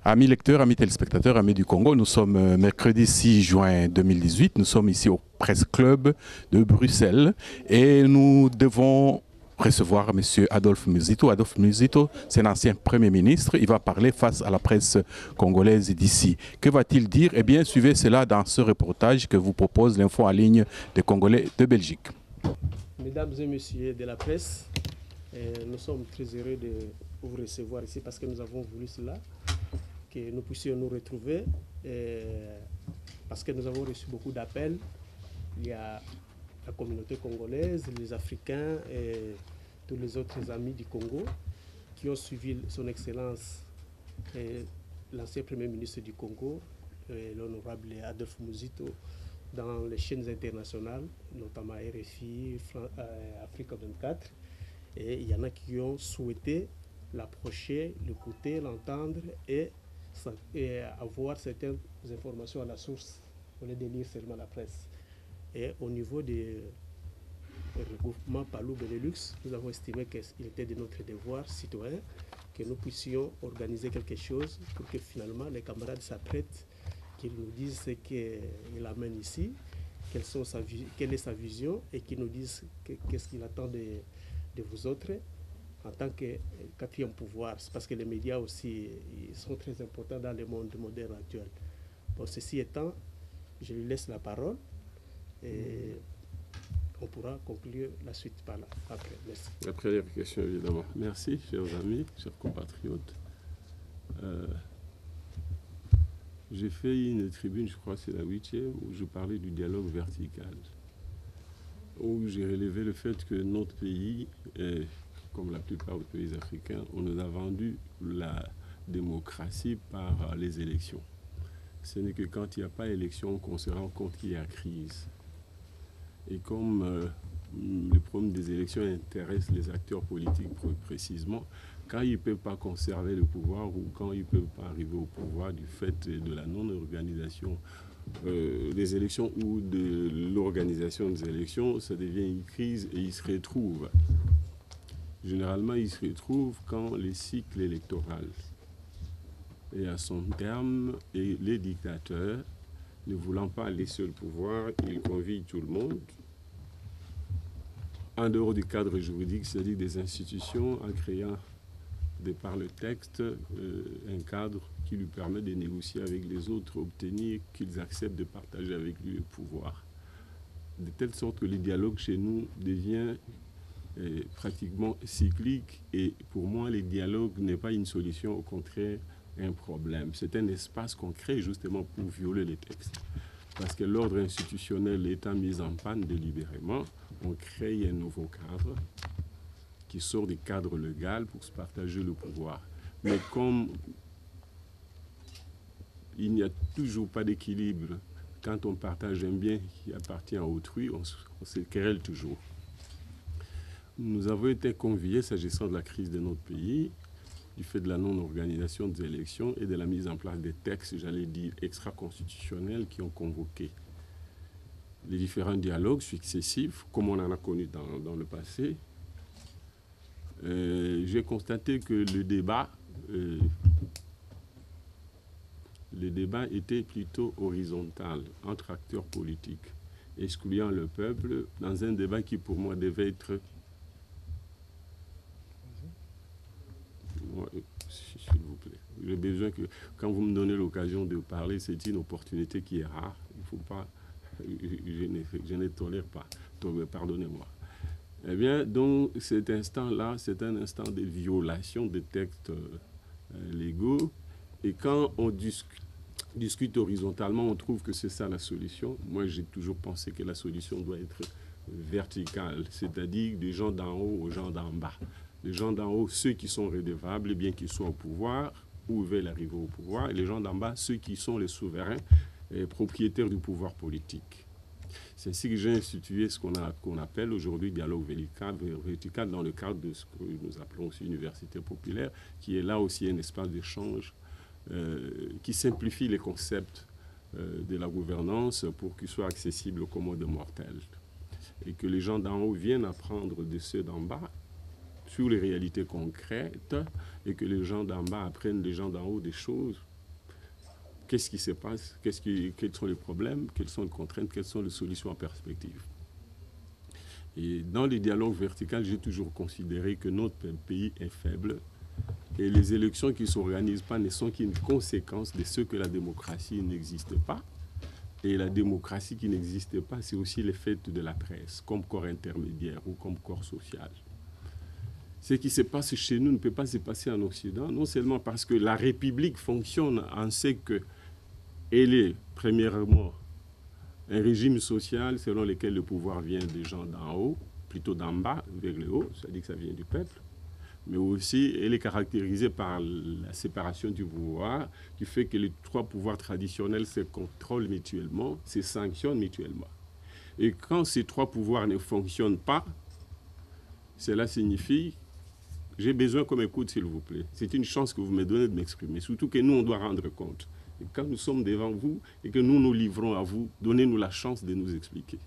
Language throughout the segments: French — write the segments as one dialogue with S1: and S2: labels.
S1: Amis lecteurs, amis téléspectateurs, amis du Congo, nous sommes mercredi 6 juin 2018. Nous sommes ici au Presse Club de Bruxelles et nous devons recevoir M. Adolphe Muzito. Adolphe Muzito, c'est un ancien Premier ministre. Il va parler face à la presse congolaise d'ici. Que va-t-il dire? Eh bien, suivez cela dans ce reportage que vous propose l'Info en ligne des Congolais de Belgique.
S2: Mesdames et messieurs de la presse, nous sommes très heureux de vous recevoir ici parce que nous avons voulu cela, que nous puissions nous retrouver, parce que nous avons reçu beaucoup d'appels. Il y a la communauté congolaise, les Africains et tous les autres amis du Congo qui ont suivi son Excellence, l'ancien Premier ministre du Congo, l'honorable Adolphe Muzito, dans les chaînes internationales, notamment RFI, Afrique 24. Et il y en a qui ont souhaité l'approcher, l'écouter, l'entendre et avoir certaines informations à la source, au lieu de lire seulement la presse. Et au niveau du regroupement Palou Benelux, nous avons estimé qu'il était de notre devoir citoyen que nous puissions organiser quelque chose pour que finalement les camarades s'apprêtent, qu'ils nous disent ce qu'il amène ici, quelle est sa vision et qu'ils nous disent qu'est-ce qu'il attend de vous autres en tant que quatrième pouvoir. C'est parce que les médias aussi ils sont très importants dans le monde moderne actuel. Bon, ceci étant, je lui laisse la parole et on pourra conclure la suite par là. Après, merci.
S3: La première question, évidemment. Merci, chers amis, chers compatriotes. J'ai fait une tribune, je crois que c'est la 8e, où je parlais du dialogue vertical, où j'ai relevé le fait que notre pays, comme la plupart des pays africains, on nous a vendu la démocratie par les élections. Ce n'est que quand il n'y a pas élection qu'on se rend compte qu'il y a crise. Et comme le problème des élections intéresse les acteurs politiques précisément, quand ils ne peuvent pas conserver le pouvoir ou quand ils ne peuvent pas arriver au pouvoir du fait de la non-organisation des élections ou de l'organisation des élections, ça devient une crise et ils se retrouvent. Généralement, ils se retrouvent quand le cycle électoral est à son terme et les dictateurs, ne voulant pas laisser le pouvoir, ils convient tout le monde en dehors du cadre juridique, c'est-à-dire des institutions, en créant, de par le texte, un cadre qui lui permet de négocier avec les autres, obtenir qu'ils acceptent de partager avec lui le pouvoir. De telle sorte que le dialogue chez nous devient pratiquement cyclique et pour moi, le dialogue n'est pas une solution, au contraire, un problème. C'est un espace qu'on crée justement pour violer les textes. Parce que l'ordre institutionnel étant mis en panne délibérément, on crée un nouveau cadre qui sort du cadre légal pour se partager le pouvoir. Mais comme il n'y a toujours pas d'équilibre, quand on partage un bien qui appartient à autrui, on se querelle toujours. Nous avons été conviés, s'agissant de la crise de notre pays, du fait de la non-organisation des élections et de la mise en place des textes, j'allais dire, extra-constitutionnels qui ont convoqué les différents dialogues successifs, comme on en a connu dans le passé. J'ai constaté que le débat était plutôt horizontal entre acteurs politiques, excluant le peuple dans un débat qui pour moi devait être... S'il vous plaît, j'ai besoin que quand vous me donnez l'occasion de parler, c'est une opportunité qui est rare. Il ne faut pas... Je ne tolère pas. Pardonnez-moi. Eh bien, donc, cet instant-là, c'est un instant de violation des textes légaux. Et quand on discute horizontalement, on trouve que c'est ça la solution. Moi, j'ai toujours pensé que la solution doit être verticale, c'est-à-dire des gens d'en haut aux gens d'en bas. Les gens d'en haut, ceux qui sont redevables, bien qu'ils soient au pouvoir ou veulent arriver au pouvoir, et les gens d'en bas, ceux qui sont les souverains, propriétaires du pouvoir politique. C'est ainsi que j'ai institué ce qu'on appelle aujourd'hui dialogue vertical dans le cadre de ce que nous appelons aussi université populaire, qui est là aussi un espace d'échange qui simplifie les concepts de la gouvernance pour qu'ils soient accessibles aux commodes mortels. Et que les gens d'en haut viennent apprendre de ceux d'en bas sur les réalités concrètes et que les gens d'en bas apprennent des gens d'en haut des choses qu'est-ce qui se passe, quels sont les problèmes, quelles sont les contraintes, quelles sont les solutions en perspective. Et dans les dialogues verticaux, j'ai toujours considéré que notre pays est faible et les élections qui ne s'organisent pas ne sont qu'une conséquence de ce que la démocratie n'existe pas. Et la démocratie qui n'existe pas, c'est aussi le fait de la presse, comme corps intermédiaire ou comme corps social. Ce qui se passe chez nous ne peut pas se passer en Occident, non seulement parce que la République fonctionne en ce qu'elle est, premièrement, un régime social selon lequel le pouvoir vient des gens d'en haut, plutôt d'en bas vers le haut, c'est-à-dire que ça vient du peuple, mais aussi elle est caractérisée par la séparation du pouvoir, qui fait que les trois pouvoirs traditionnels se contrôlent mutuellement, se sanctionnent mutuellement. Et quand ces trois pouvoirs ne fonctionnent pas, cela signifie j'ai besoin qu'on m'écoute, s'il vous plaît. C'est une chance que vous me donnez de m'exprimer. Surtout que nous, on doit rendre compte. Et quand nous sommes devant vous et que nous nous livrons à vous, donnez-nous la chance de nous expliquer.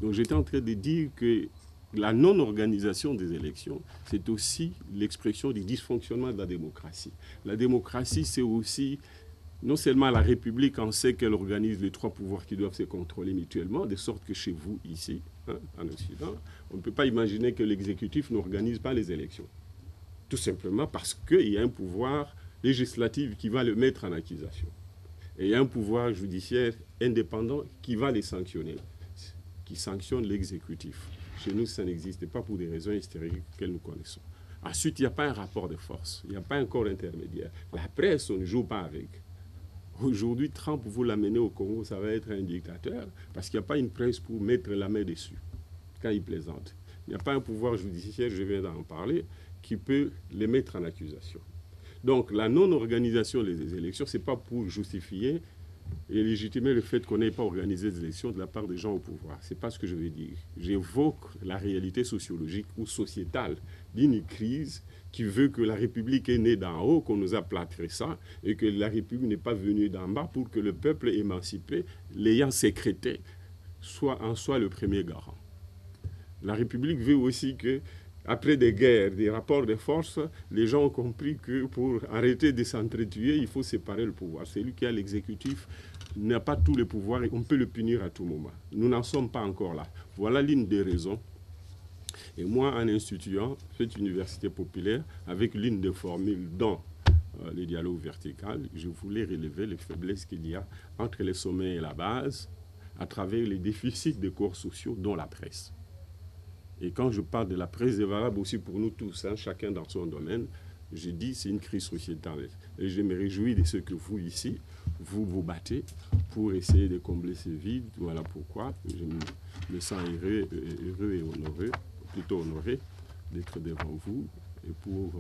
S3: Donc j'étais en train de dire que la non-organisation des élections, c'est aussi l'expression du dysfonctionnement de la démocratie. La démocratie, c'est aussi non seulement la République en sait qu'elle organise les trois pouvoirs qui doivent se contrôler mutuellement, de sorte que chez vous, ici, en Occident, on ne peut pas imaginer que l'exécutif n'organise pas les élections. Tout simplement parce qu'il y a un pouvoir législatif qui va le mettre en accusation. Et il y a un pouvoir judiciaire indépendant qui va les sanctionner, qui sanctionne l'exécutif. Chez nous, ça n'existe pas pour des raisons historiques que nous connaissons. Ensuite, il n'y a pas un rapport de force, il n'y a pas un corps intermédiaire. La presse, on ne joue pas avec. Aujourd'hui, Trump, vous l'amenez au Congo, ça va être un dictateur, parce qu'il n'y a pas une presse pour mettre la main dessus, quand il plaisante. Il n'y a pas un pouvoir judiciaire, je viens d'en parler, qui peut les mettre en accusation. Donc, la non-organisation des élections, ce n'est pas pour justifier et légitimer le fait qu'on n'ait pas organisé des élections de la part des gens au pouvoir. Ce n'est pas ce que je veux dire. J'évoque la réalité sociologique ou sociétale d'une crise qui veut que la République est née d'en haut, qu'on nous a plâtré ça, et que la République n'est pas venue d'en bas pour que le peuple émancipé, l'ayant sécrété, soit le premier garant. La République veut aussi que, après des guerres, des rapports de force, les gens ont compris que pour arrêter de s'entretuer, il faut séparer le pouvoir. Celui qui a l'exécutif n'a pas tous les pouvoirs et on peut le punir à tout moment. Nous n'en sommes pas encore là. Voilà l'une des raisons. Et moi, en instituant cette université populaire, avec l'une des formules dans les dialogues verticaux, je voulais relever les faiblesses qu'il y a entre les sommets et la base, à travers les déficits des corps sociaux, dont la presse. Et quand je parle de la presse, c'est valable aussi pour nous tous, hein, chacun dans son domaine. Je dis c'est une crise sociétale. Et je me réjouis de ce que vous, ici, vous vous battez pour essayer de combler ce vide. Voilà pourquoi je me sens heureux et honoré, plutôt honoré d'être devant vous et pour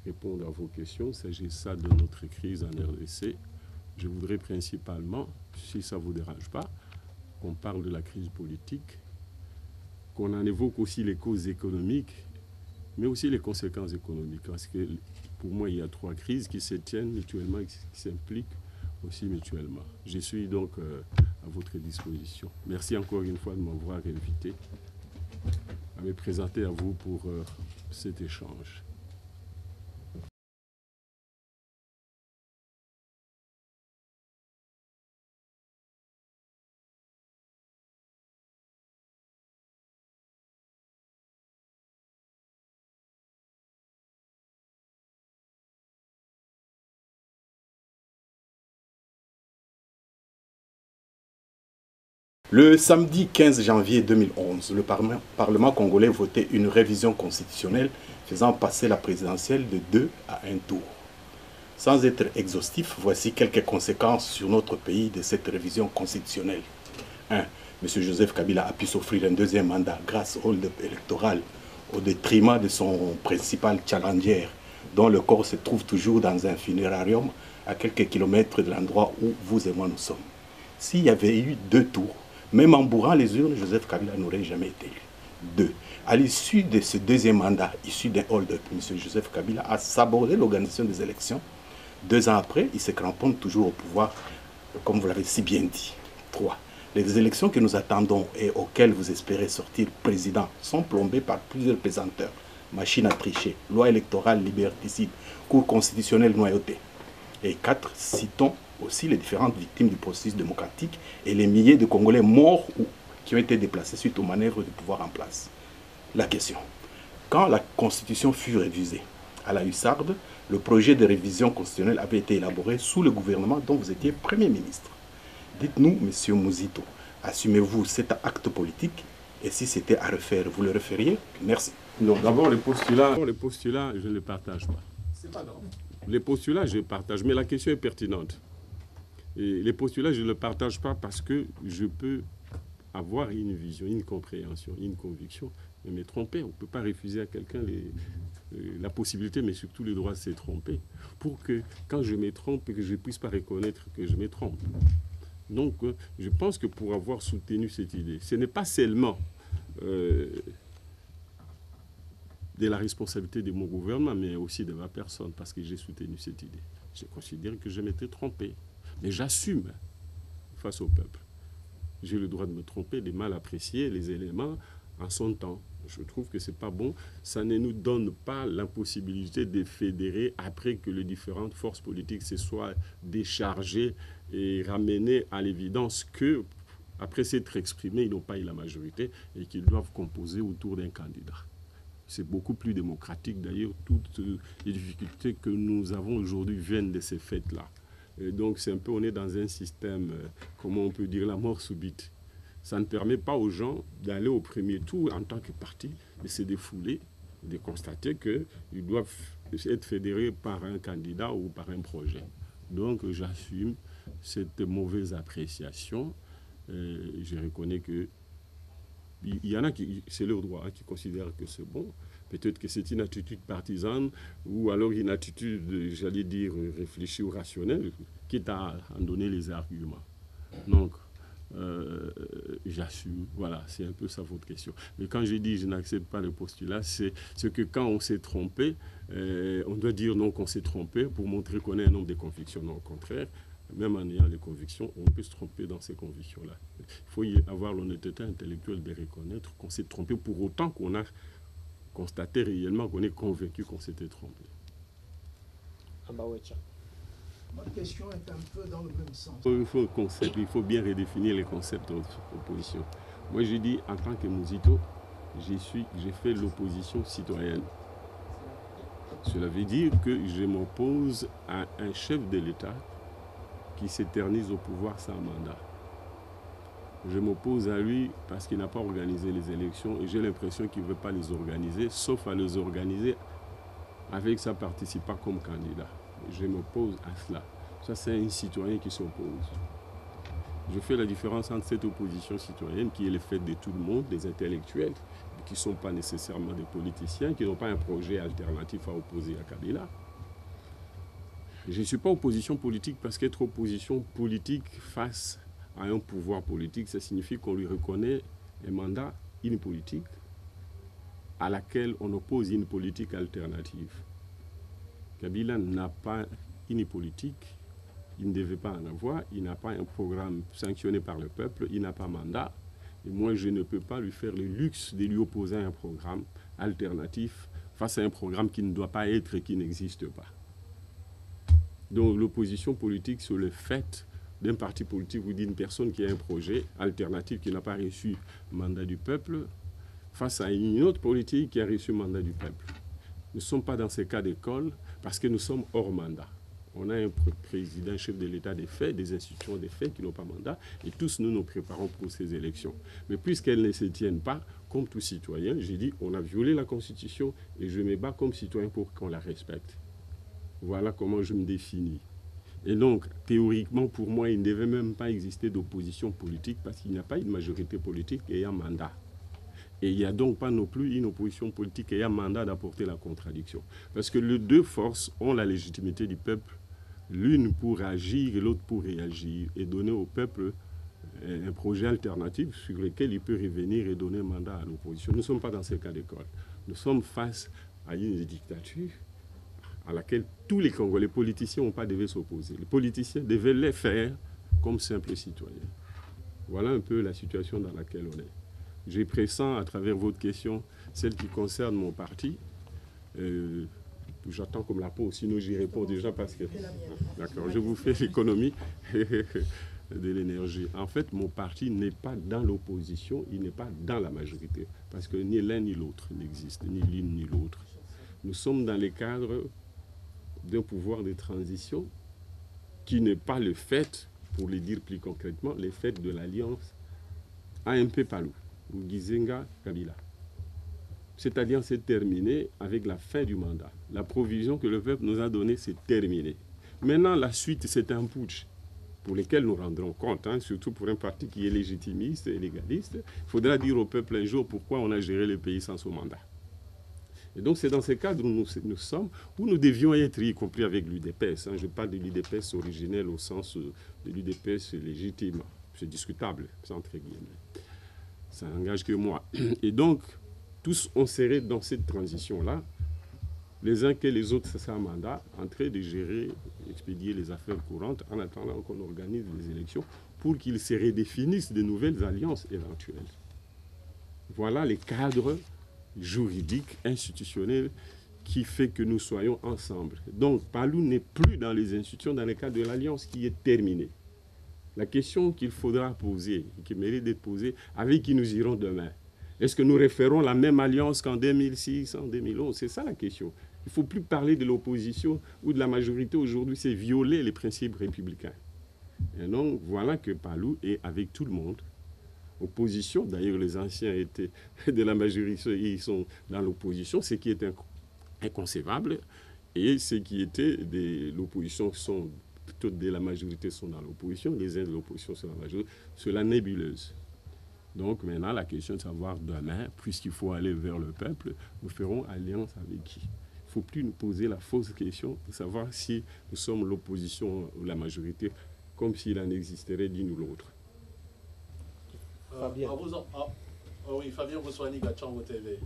S3: répondre à vos questions. S'agissant de notre crise en RDC, je voudrais principalement, si ça ne vous dérange pas, qu'on parle de la crise politique, qu'on en évoque aussi les causes économiques, mais aussi les conséquences économiques. Parce que pour moi, il y a trois crises qui se tiennent mutuellement et qui s'impliquent aussi mutuellement. Je suis donc à votre disposition. Merci encore une fois de m'avoir invité à me présenter à vous pour cet échange.
S1: Le samedi 15 janvier 2011, le Parlement congolais votait une révision constitutionnelle faisant passer la présidentielle de 2 à 1 tour. Sans être exhaustif, voici quelques conséquences sur notre pays de cette révision constitutionnelle. 1. M. Joseph Kabila a pu s'offrir un deuxième mandat grâce au hold-up électoral au détriment de son principal challenger, dont le corps se trouve toujours dans un funérarium à quelques kilomètres de l'endroit où vous et moi nous sommes. S'il y avait eu 2 tours, même en bourrant les urnes, Joseph Kabila n'aurait jamais été élu. 2. À l'issue de ce deuxième mandat, issu d'un hold-up, M. Joseph Kabila a sabordé l'organisation des élections. 2 ans après, il se cramponne toujours au pouvoir, comme vous l'avez si bien dit. 3. Les élections que nous attendons et auxquelles vous espérez sortir président sont plombées par plusieurs pesanteurs. Machine à tricher, loi électorale liberticide, cour constitutionnelle noyautée. Et 4. Citons aussi les différentes victimes du processus démocratique et les milliers de Congolais morts ou qui ont été déplacés suite aux manœuvres de pouvoir en place. La question. Quand la Constitution fut révisée à la hussarde, le projet de révision constitutionnelle avait été élaboré sous le gouvernement dont vous étiez Premier ministre. Dites-nous, Monsieur Mouzito, assumez-vous cet acte politique et si c'était à refaire, vous le referiez? Merci.
S3: Non, d'abord les postulats, je ne les partage pas.
S2: C'est pas grave.
S3: Les postulats, je les partage, mais la question est pertinente. Et les postulats, je ne les partage pas parce que je peux avoir une vision, une compréhension, une conviction, mais me tromper. On ne peut pas refuser à quelqu'un la possibilité, mais surtout le droit de se tromper, pour que quand je me trompe, que je ne puisse pas reconnaître que je me trompe. Donc, je pense que pour avoir soutenu cette idée, ce n'est pas seulement de la responsabilité de mon gouvernement, mais aussi de ma personne, parce que j'ai soutenu cette idée. Je considère que je m'étais trompé, mais j'assume face au peuple. J'ai le droit de me tromper, de mal apprécier les éléments en son temps. Je trouve que ce n'est pas bon. Ça ne nous donne pas la possibilité de fédérer après que les différentes forces politiques se soient déchargées et ramenées à l'évidence que, après s'être exprimés, ils n'ont pas eu la majorité et qu'ils doivent composer autour d'un candidat. C'est beaucoup plus démocratique. D'ailleurs, toutes les difficultés que nous avons aujourd'hui viennent de ces faits-là. Et donc, c'est un peu, on est dans un système, comment on peut dire, la mort subite. Ça ne permet pas aux gens d'aller au premier tour en tant que parti, de se défouler, de constater qu'ils doivent être fédérés par un candidat ou par un projet. Donc, j'assume cette mauvaise appréciation. Je reconnais que il y en a qui, c'est leur droit, qui considèrent que c'est bon. Peut-être que c'est une attitude partisane ou alors une attitude, j'allais dire, réfléchie ou rationnelle, quitte à en donner les arguments. Donc, j'assume. Voilà, c'est un peu ça votre question. Mais quand je dis je n'accepte pas le postulat, c'est que quand on s'est trompé, on doit dire non qu'on s'est trompé pour montrer qu'on a un nombre de convictions. Non, au contraire, même en ayant les convictions, on peut se tromper dans ces convictions-là. Il faut y avoir l'honnêteté intellectuelle de reconnaître qu'on s'est trompé pour autant qu'on a constaté réellement qu'on est convaincu qu'on s'était trompé.
S4: Ma question est un peu dans le même sens.
S3: Il faut bien redéfinir les concepts d'opposition. Moi, je dis, en tant que Mouzito, j'ai fait l'opposition citoyenne. Cela veut dire que je m'oppose à un chef de l'État qui s'éternise au pouvoir sans mandat. Je m'oppose à lui parce qu'il n'a pas organisé les élections et j'ai l'impression qu'il ne veut pas les organiser, sauf à les organiser avec sa participant comme candidat. Je m'oppose à cela. Ça, c'est un citoyen qui s'oppose. Je fais la différence entre cette opposition citoyenne qui est le fait de tout le monde, des intellectuels, qui ne sont pas nécessairement des politiciens, qui n'ont pas un projet alternatif à opposer à Kabila. Je ne suis pas opposition politique parce qu'être opposition politique face à un pouvoir politique, ça signifie qu'on lui reconnaît un mandat, une politique, à laquelle on oppose une politique alternative. Kabila n'a pas une politique, il ne devait pas en avoir, il n'a pas un programme sanctionné par le peuple, il n'a pas mandat. Et moi, je ne peux pas lui faire le luxe de lui opposer un programme alternatif face à un programme qui ne doit pas être et qui n'existe pas. Donc l'opposition politique sur le fait d'un parti politique ou d'une personne qui a un projet alternatif qui n'a pas reçu mandat du peuple face à une autre politique qui a reçu mandat du peuple. Nous ne sommes pas dans ces cas d'école parce que nous sommes hors mandat. On a un président, chef de l'État des faits, des institutions des faits qui n'ont pas mandat et tous nous nous préparons pour ces élections. Mais puisqu'elles ne se tiennent pas, comme tout citoyen, j'ai dit on a violé la Constitution et je me bats comme citoyen pour qu'on la respecte. Voilà comment je me définis. Et donc, théoriquement, pour moi, il ne devait même pas exister d'opposition politique parce qu'il n'y a pas une majorité politique ayant mandat. Et il n'y a donc pas non plus une opposition politique ayant mandat d'apporter la contradiction. Parce que les deux forces ont la légitimité du peuple, l'une pour agir et l'autre pour réagir, et donner au peuple un projet alternatif sur lequel il peut revenir et donner mandat à l'opposition. Nous ne sommes pas dans ce cas d'école. Nous sommes face à une dictature à laquelle tous les Congolais, les politiciens n'ont pas devaient s'opposer. Les politiciens devaient les faire comme simples citoyens. Voilà un peu la situation dans laquelle on est. Je pressens à travers votre question, celle qui concerne mon parti. J'attends comme la pause, sinon j'y réponds déjà parce que... D'accord, je vous fais l'économie de l'énergie. En fait, mon parti n'est pas dans l'opposition, il n'est pas dans la majorité, parce que ni l'un ni l'autre n'existe, ni l'une ni l'autre. Nous sommes dans les cadres d'un pouvoir de transition qui n'est pas le fait, pour le dire plus concrètement, le fait de l'alliance AMP-Palou, ou Gizenga-Kabila. Cette alliance est terminée avec la fin du mandat. La provision que le peuple nous a donnée, c'est terminé. Maintenant, la suite, c'est un putsch pour lequel nous rendrons compte, hein, surtout pour un parti qui est légitimiste et légaliste. Il faudra dire au peuple un jour pourquoi on a géré le pays sans ce mandat. Et donc, c'est dans ce cadre où nous sommes, où nous devions être, y compris avec l'UDPS. Hein. Je parle de l'UDPS originelle au sens de l'UDPS légitime. C'est discutable, c'est entre guillemets. Ça n'engage que moi. Et donc, tous on serait dans cette transition-là, les uns que les autres, c'est un mandat, en train de gérer, expédier les affaires courantes en attendant qu'on organise les élections pour qu'ils se redéfinissent de nouvelles alliances éventuelles. Voilà les cadres juridiques, institutionnels qui fait que nous soyons ensemble. Donc, Palou n'est plus dans les institutions dans le cadre de l'alliance qui est terminée. La question qu'il faudra poser, qui mérite d'être posée, avec qui nous irons demain, est-ce que nous référons la même alliance qu'en 2006, en 2011? C'est ça la question. Il ne faut plus parler de l'opposition ou de la majorité aujourd'hui, c'est violer les principes républicains. Et donc, voilà que Palou est avec tout le monde. Opposition, d'ailleurs, les anciens étaient de la majorité, ils sont dans l'opposition, ce qui est inconcevable. Et ceux qui étaient de l'opposition sont plutôt de la majorité sont dans l'opposition, les uns de l'opposition sont dans la majorité. C'est la nébuleuse. Donc maintenant, la question de savoir demain, puisqu'il faut aller vers le peuple, nous ferons alliance avec qui? Il ne faut plus nous poser la fausse question de savoir si nous sommes l'opposition ou la majorité, comme s'il en existerait l'une ou l'autre.
S2: Fabien.
S5: Oui, Fabien Boussoani, Gatchango TV.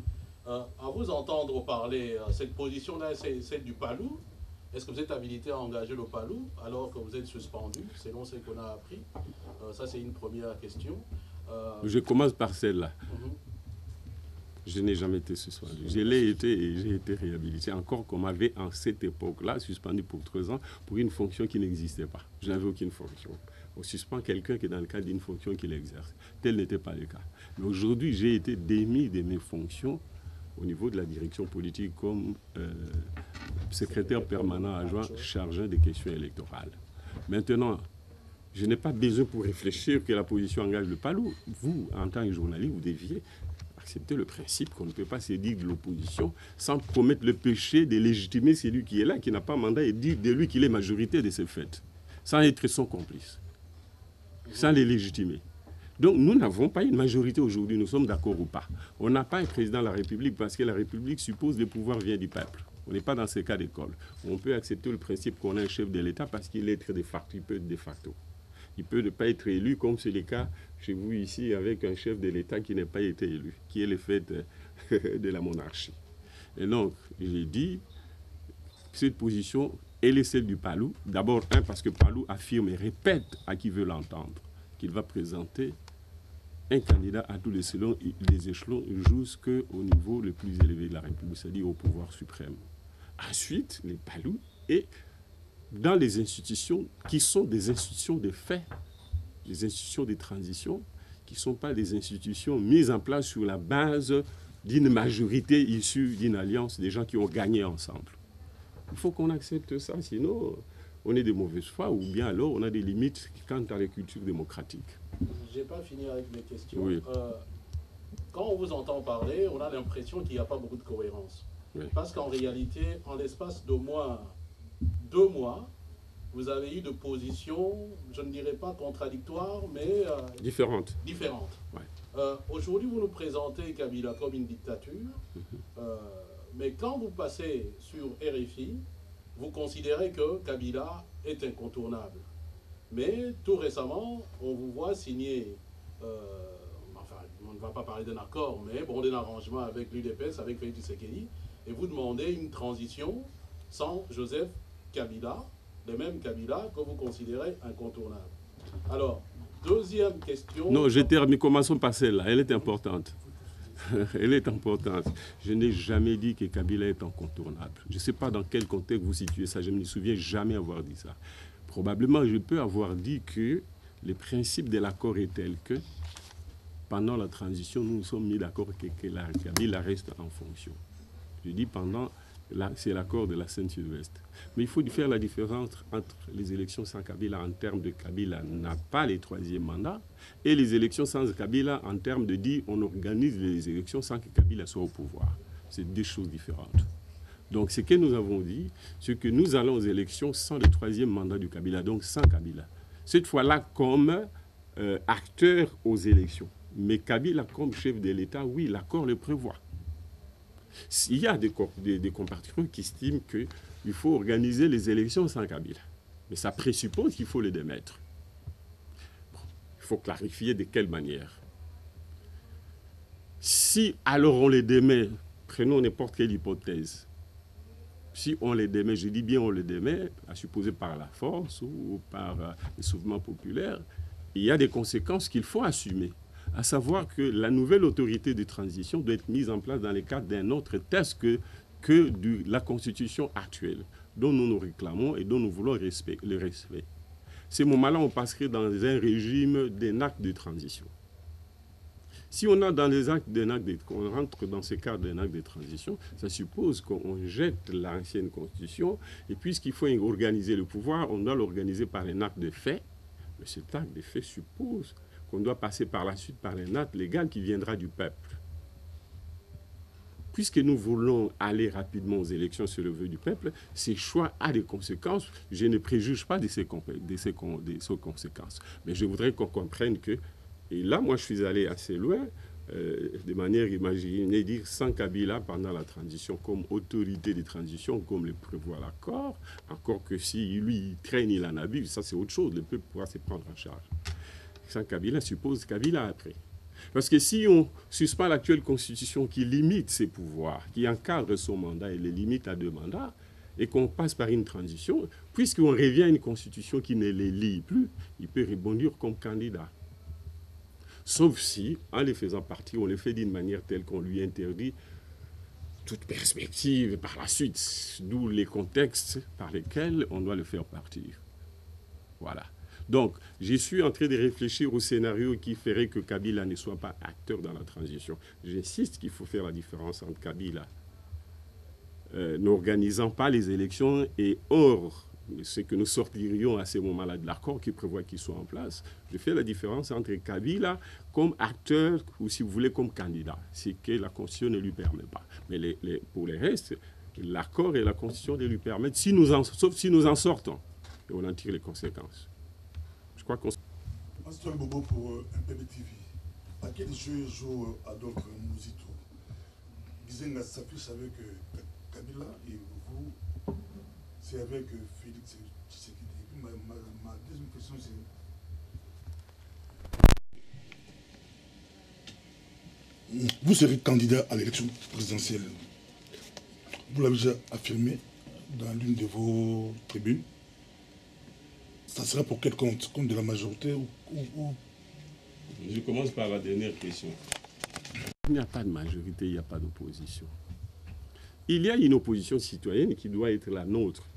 S5: À vous entendre parler, cette position-là, c'est celle du Palou. Est-ce que vous êtes habilité à engager le Palou alors que vous êtes suspendu, selon ce qu'on a appris? Ça, c'est une première question.
S3: Je commence par celle-là. Je n'ai jamais été suspendu. Je l'ai été et j'ai été réhabilité. Encore qu'on m'avait, en cette époque-là, suspendu pour 3 ans pour une fonction qui n'existait pas. Je n'avais aucune fonction. On suspend quelqu'un qui est dans le cadre d'une fonction qu'il exerce. Tel n'était pas le cas. Mais aujourd'hui, j'ai été démis de mes fonctions au niveau de la direction politique comme secrétaire permanent adjoint chargé des questions électorales. Maintenant, je n'ai pas besoin pour réfléchir que la position engage le Palou. Vous, en tant que journaliste, vous deviez accepter le principe qu'on ne peut pas se dire de l'opposition sans commettre le péché de légitimer celui qui est là, qui n'a pas mandat, et dire de lui qu'il est majorité de ce fait, sans être son complice, sans les légitimer. Donc nous n'avons pas une majorité aujourd'hui, nous sommes d'accord ou pas. On n'a pas un président de la République parce que la République suppose que le pouvoir vient du peuple. On n'est pas dans ce cas d'école. On peut accepter le principe qu'on a un chef de l'État parce qu'il est de facto, il peut être de facto. Il peut ne pas être élu comme c'est le cas chez vous ici avec un chef de l'État qui n'a pas été élu, qui est le fait de la monarchie. Et donc, j'ai dit, cette position, elle est celle du Palou. D'abord, parce que Palou affirme et répète à qui veut l'entendre qu'il va présenter un candidat à tous les échelons jusqu'au niveau le plus élevé de la République, c'est-à-dire au pouvoir suprême. Ensuite, les Palou et dans les institutions qui sont des institutions de fait, des institutions de transition, qui ne sont pas des institutions mises en place sur la base d'une majorité issue d'une alliance des gens qui ont gagné ensemble. Il faut qu'on accepte ça, sinon on est de mauvaise foi ou bien alors on a des limites quant à la culture démocratique.
S5: Je n'ai pas fini avec mes questions.
S3: Oui.
S5: Quand on vous entend parler, on a l'impression qu'il n'y a pas beaucoup de cohérence. Oui. Parce qu'en réalité, en l'espace d'au moins 2 mois, vous avez eu de positions, je ne dirais pas contradictoires, mais
S3: différentes.
S5: Ouais. Aujourd'hui, vous nous présentez Kabila comme une dictature, mais quand vous passez sur RFI, vous considérez que Kabila est incontournable. Mais tout récemment, on vous voit signer, enfin, on ne va pas parler d'un accord, mais bon, d'un arrangement avec l'UDPS, avec Félix Tshisekedi, et vous demandez une transition sans Joseph Kabila, le même Kabila que vous considérez incontournable. Alors, deuxième question...
S3: Non, commençons par celle-là, elle est importante. Elle est importante. Je n'ai jamais dit que Kabila est incontournable. Je ne sais pas dans quel contexte vous situez ça. Je ne me souviens jamais avoir dit ça. Probablement, je peux avoir dit que les principes de l'accord est tel que pendant la transition, nous nous sommes mis d'accord que Kabila reste en fonction. Je dis pendant, c'est l'accord de la Sainte-Sylvestre. Mais il faut faire la différence entre les élections sans Kabila en termes de Kabila n'a pas les troisième mandats et les élections sans Kabila en termes de dire on organise les élections sans que Kabila soit au pouvoir. C'est deux choses différentes. Donc ce que nous avons dit, c'est que nous allons aux élections sans le troisième mandat du Kabila, donc sans Kabila. Cette fois-là comme acteur aux élections. Mais Kabila comme chef de l'État, oui, l'accord le prévoit. Il y a des compatriotes qui estiment qu'il faut organiser les élections sans Kabila. Mais ça présuppose qu'il faut les démettre. Bon, il faut clarifier de quelle manière. Si alors on les démet, prenons n'importe quelle hypothèse. Si on les démet, je dis bien on les démet, à supposer par la force ou par le soulèvement populaire, il y a des conséquences qu'il faut assumer. À savoir que la nouvelle autorité de transition doit être mise en place dans le cadre d'un autre texte que la Constitution actuelle, dont nous nous réclamons et dont nous voulons le respect. Ces moments-là, on passerait dans un régime d'un acte de transition. Si on a dans les actes qu'on rentre dans ce cadre d'un acte de transition, ça suppose qu'on jette l'ancienne Constitution, et puisqu'il faut organiser le pouvoir, on doit l'organiser par un acte de fait. Mais cet acte de fait suppose qu'on doit passer par la suite par un acte légal qui viendra du peuple. Puisque nous voulons aller rapidement aux élections sur le vœu du peuple, ces choix ont des conséquences. Je ne préjuge pas de ces conséquences. Mais je voudrais qu'on comprenne que, et là, moi, je suis allé assez loin, de manière imaginée, dire sans Kabila pendant la transition comme autorité de transition, comme le prévoit l'accord, encore que si lui, il traîne, il en abuse, ça c'est autre chose, le peuple pourra se prendre en charge. Sans Kabila suppose Kabila après. Parce que si on suspend l'actuelle constitution qui limite ses pouvoirs, qui encadre son mandat et les limite à 2 mandats, et qu'on passe par une transition, puisqu'on revient à une constitution qui ne les lie plus, il peut rebondir comme candidat. Sauf si, en les faisant partir, on les fait d'une manière telle qu'on lui interdit toute perspective par la suite, d'où les contextes par lesquels on doit le faire partir. Voilà. Donc, je suis en train de réfléchir au scénario qui ferait que Kabila ne soit pas acteur dans la transition. J'insiste qu'il faut faire la différence entre Kabila n'organisant pas les élections et hors ce que nous sortirions à ce moment-là de l'accord qui prévoit qu'il soit en place. Je fais la différence entre Kabila comme acteur ou, si vous voulez, comme candidat, ce que la Constitution ne lui permet pas. Mais pour les restes, l'accord et la Constitution ne lui permettent, sauf si nous en sortons, et on en tire les conséquences. Je crois qu'on...
S6: Moi, c'est un bobo pour MPB-TV. À quel jeu joue Adolphe Mouzito? Gizenga s'affiche avec Kabila et vous, c'est avec Félix Tshisekedi. Ma deuxième question, c'est... Vous serez candidat à l'élection présidentielle. Vous l'avez déjà affirmé dans l'une de vos tribunes. Ça sera pour quel compte? Compte de la majorité ou...
S3: Je commence par la dernière question. Il n'y a pas de majorité, il n'y a pas d'opposition. Il y a une opposition citoyenne qui doit être la nôtre,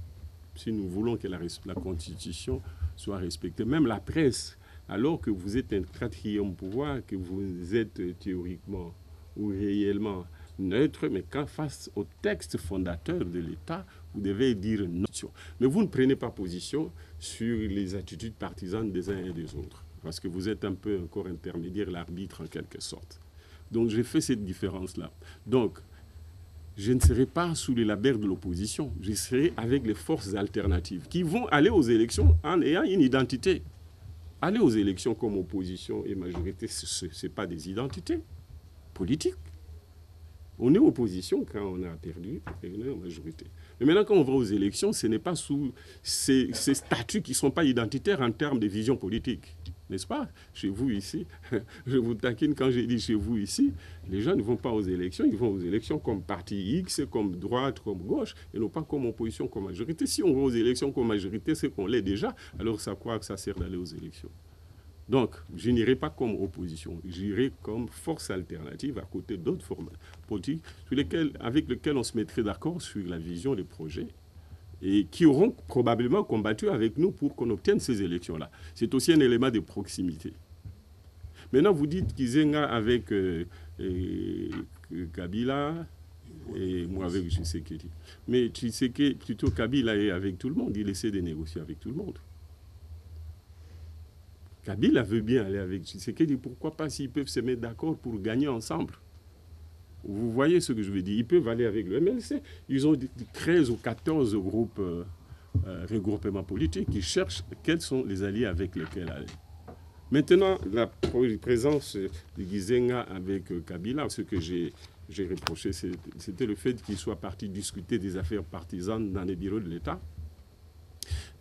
S3: si nous voulons que la Constitution soit respectée. Même la presse, alors que vous êtes un 4e pouvoir, que vous êtes théoriquement ou réellement neutre, mais quand face au texte fondateur de l'État, vous devez dire non. Mais vous ne prenez pas position sur les attitudes partisanes des uns et des autres, parce que vous êtes un peu encore intermédiaire, l'arbitre en quelque sorte. Donc j'ai fait cette différence-là. Donc, je ne serai pas sous les labels de l'opposition, je serai avec les forces alternatives qui vont aller aux élections en ayant une identité. Aller aux élections comme opposition et majorité, ce n'est pas des identités politiques. On est opposition quand on a perdu et on est en majorité. Mais maintenant, quand on va aux élections, ce n'est pas sous ces statuts qui ne sont pas identitaires en termes de vision politique. N'est-ce pas? Chez vous ici, je vous taquine quand je dis chez vous ici, les gens ne vont pas aux élections, ils vont aux élections comme parti X, comme droite, comme gauche, et non pas comme opposition, comme majorité. Si on va aux élections comme majorité, c'est qu'on l'est déjà, alors ça croit que ça sert d'aller aux élections. Donc, je n'irai pas comme opposition, j'irai comme force alternative à côté d'autres formes politiques avec lesquelles on se mettrait d'accord sur la vision des projets et qui auront probablement combattu avec nous pour qu'on obtienne ces élections-là. C'est aussi un élément de proximité. Maintenant, vous dites Gizenga avec Kabila et moi avec Tshisekedi. Mais Tshisekedi, plutôt Kabila est avec tout le monde, il essaie de négocier avec tout le monde. Kabila veut bien aller avec Tshisekedi, pourquoi pas s'ils peuvent se mettre d'accord pour gagner ensemble? Vous voyez ce que je veux dire? Ils peuvent aller avec le MLC. Ils ont 13 ou 14 groupes, regroupements politiques qui cherchent quels sont les alliés avec lesquels aller. Maintenant, la présence de Gizenga avec Kabila, ce que j'ai reproché, c'était le fait qu'il soit parti discuter des affaires partisanes dans les bureaux de l'État.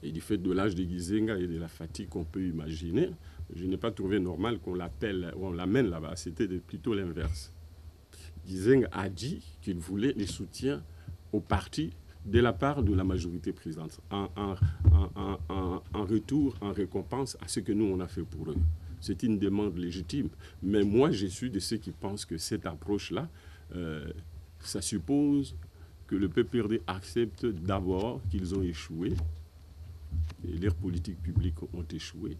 S3: Et du fait de l'âge de Gizenga et de la fatigue qu'on peut imaginer, je n'ai pas trouvé normal qu'on l'amène là-bas. C'était plutôt l'inverse. Gizenga a dit qu'il voulait les soutiens au parti de la part de la majorité présidente, en retour, en récompense à ce que nous, on a fait pour eux. C'est une demande légitime. Mais moi, je suis de ceux qui pensent que cette approche-là, ça suppose que le PPRD accepte d'abord qu'ils ont échoué, et leurs politiques publiques ont échoué,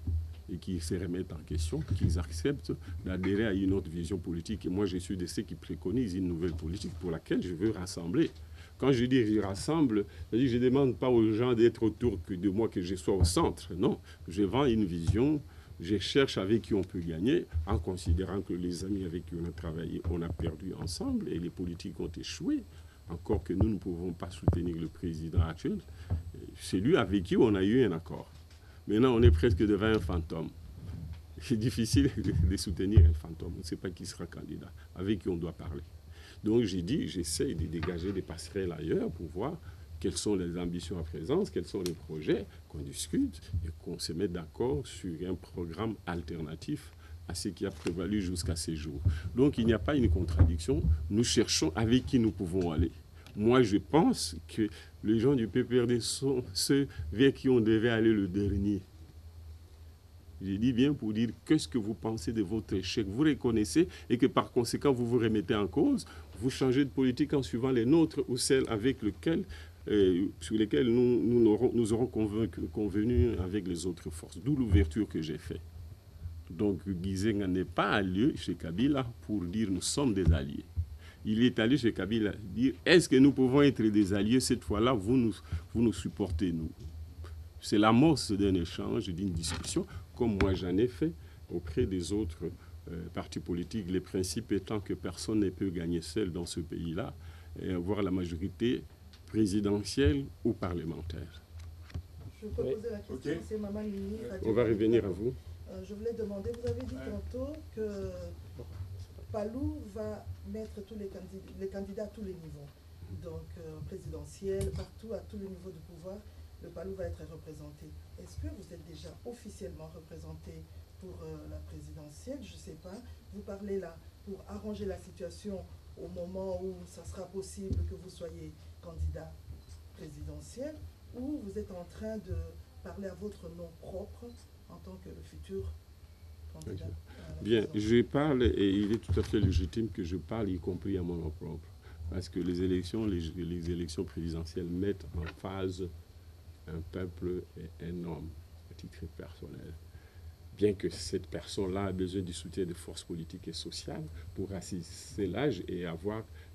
S3: et qu'ils se remettent en question, qu'ils acceptent d'adhérer à une autre vision politique. Et moi, je suis de ceux qui préconisent une nouvelle politique pour laquelle je veux rassembler. Quand je dis je rassemble, je ne demande pas aux gens d'être autour de moi, que je sois au centre. Non, je vends une vision, je cherche avec qui on peut gagner, en considérant que les amis avec qui on a travaillé, on a perdu ensemble et les politiques ont échoué. Encore que nous ne pouvons pas soutenir le président actuel. C'est lui avec qui on a eu un accord. Maintenant, on est presque devant un fantôme. C'est difficile de soutenir un fantôme. On ne sait pas qui sera candidat, avec qui on doit parler. Donc j'ai dit, j'essaie de dégager des passerelles ailleurs pour voir quelles sont les ambitions à présence, quels sont les projets, qu'on discute et qu'on se mette d'accord sur un programme alternatif à ce qui a prévalu jusqu'à ces jours. Donc il n'y a pas une contradiction. Nous cherchons avec qui nous pouvons aller. Moi, je pense que les gens du PPRD sont ceux vers qui on devait aller le dernier. J'ai dit bien pour dire qu'est-ce que vous pensez de votre échec. Vous reconnaissez et que par conséquent, vous vous remettez en cause. Vous changez de politique en suivant les nôtres ou celles avec lesquelles, sur lesquelles nous aurons convenu avec les autres forces. D'où l'ouverture que j'ai faite. Donc, Gizenga n'est pas allé chez Kabila pour dire nous sommes des alliés. Il est allé chez Kabila dire est-ce que nous pouvons être des alliés cette fois-là, vous nous supportez, nous. C'est l'amorce d'un échange, d'une discussion, comme moi j'en ai fait auprès des autres partis politiques. Les principes étant que personne ne peut gagner seul dans ce pays-là et avoir la majorité présidentielle ou parlementaire.
S7: Je peux poser la question, okay. C'est Maman Mini.
S3: On va revenir à vous.
S7: Je voulais demander, vous avez dit tantôt que Palou va mettre tous les candidats à tous les niveaux, donc présidentiel, partout, à tous les niveaux de pouvoir, le Palou va être représenté. Est-ce que vous êtes déjà officiellement représenté pour la présidentielle? Je ne sais pas. Vous parlez là pour arranger la situation au moment où ça sera possible que vous soyez candidat présidentiel, ou vous êtes en train de parler à votre nom propre en tant que le futur candidat.
S3: Bien, je parle, et il est tout à fait légitime que je parle, y compris à mon nom propre. Parce que les élections présidentielles mettent en phase un peuple et un homme, à titre personnel. Bien que cette personne-là a besoin du soutien des forces politiques et sociales pour assister l'âge et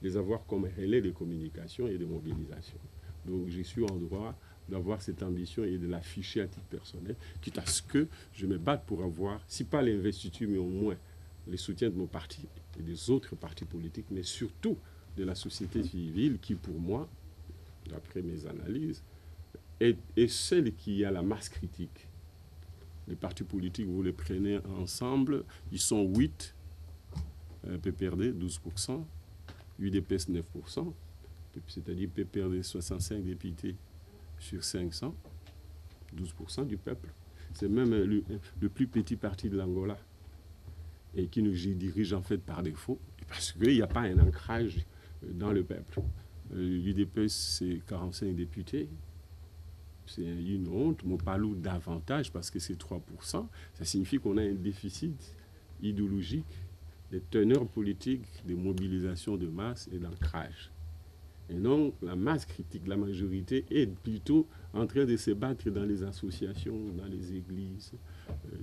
S3: les avoir comme relais de communication et de mobilisation. Donc je suis en droit d'avoir cette ambition et de l'afficher à titre personnel, quitte à ce que je me batte pour avoir, si pas l'investiture, mais au moins les soutiens de mon parti et des autres partis politiques, mais surtout de la société civile qui, pour moi, d'après mes analyses, est celle qui a la masse critique. Les partis politiques, vous les prenez ensemble, ils sont 8, PPRD 12%, UDPS 9%, c'est-à-dire PPRD 65 députés sur 500, 12% du peuple. C'est même le plus petit parti de l'Angola et qui nous dirige en fait par défaut, parce qu'il n'y a pas un ancrage dans le peuple. L'UDPS, c'est 45 députés c'est une honte. Mopalou davantage parce que c'est 3%. Ça signifie qu'on a un déficit idéologique, des teneurs politiques, des mobilisations de masse et d'ancrage. Et donc, la masse critique, la majorité, est plutôt en train de se battre dans les associations, dans les églises,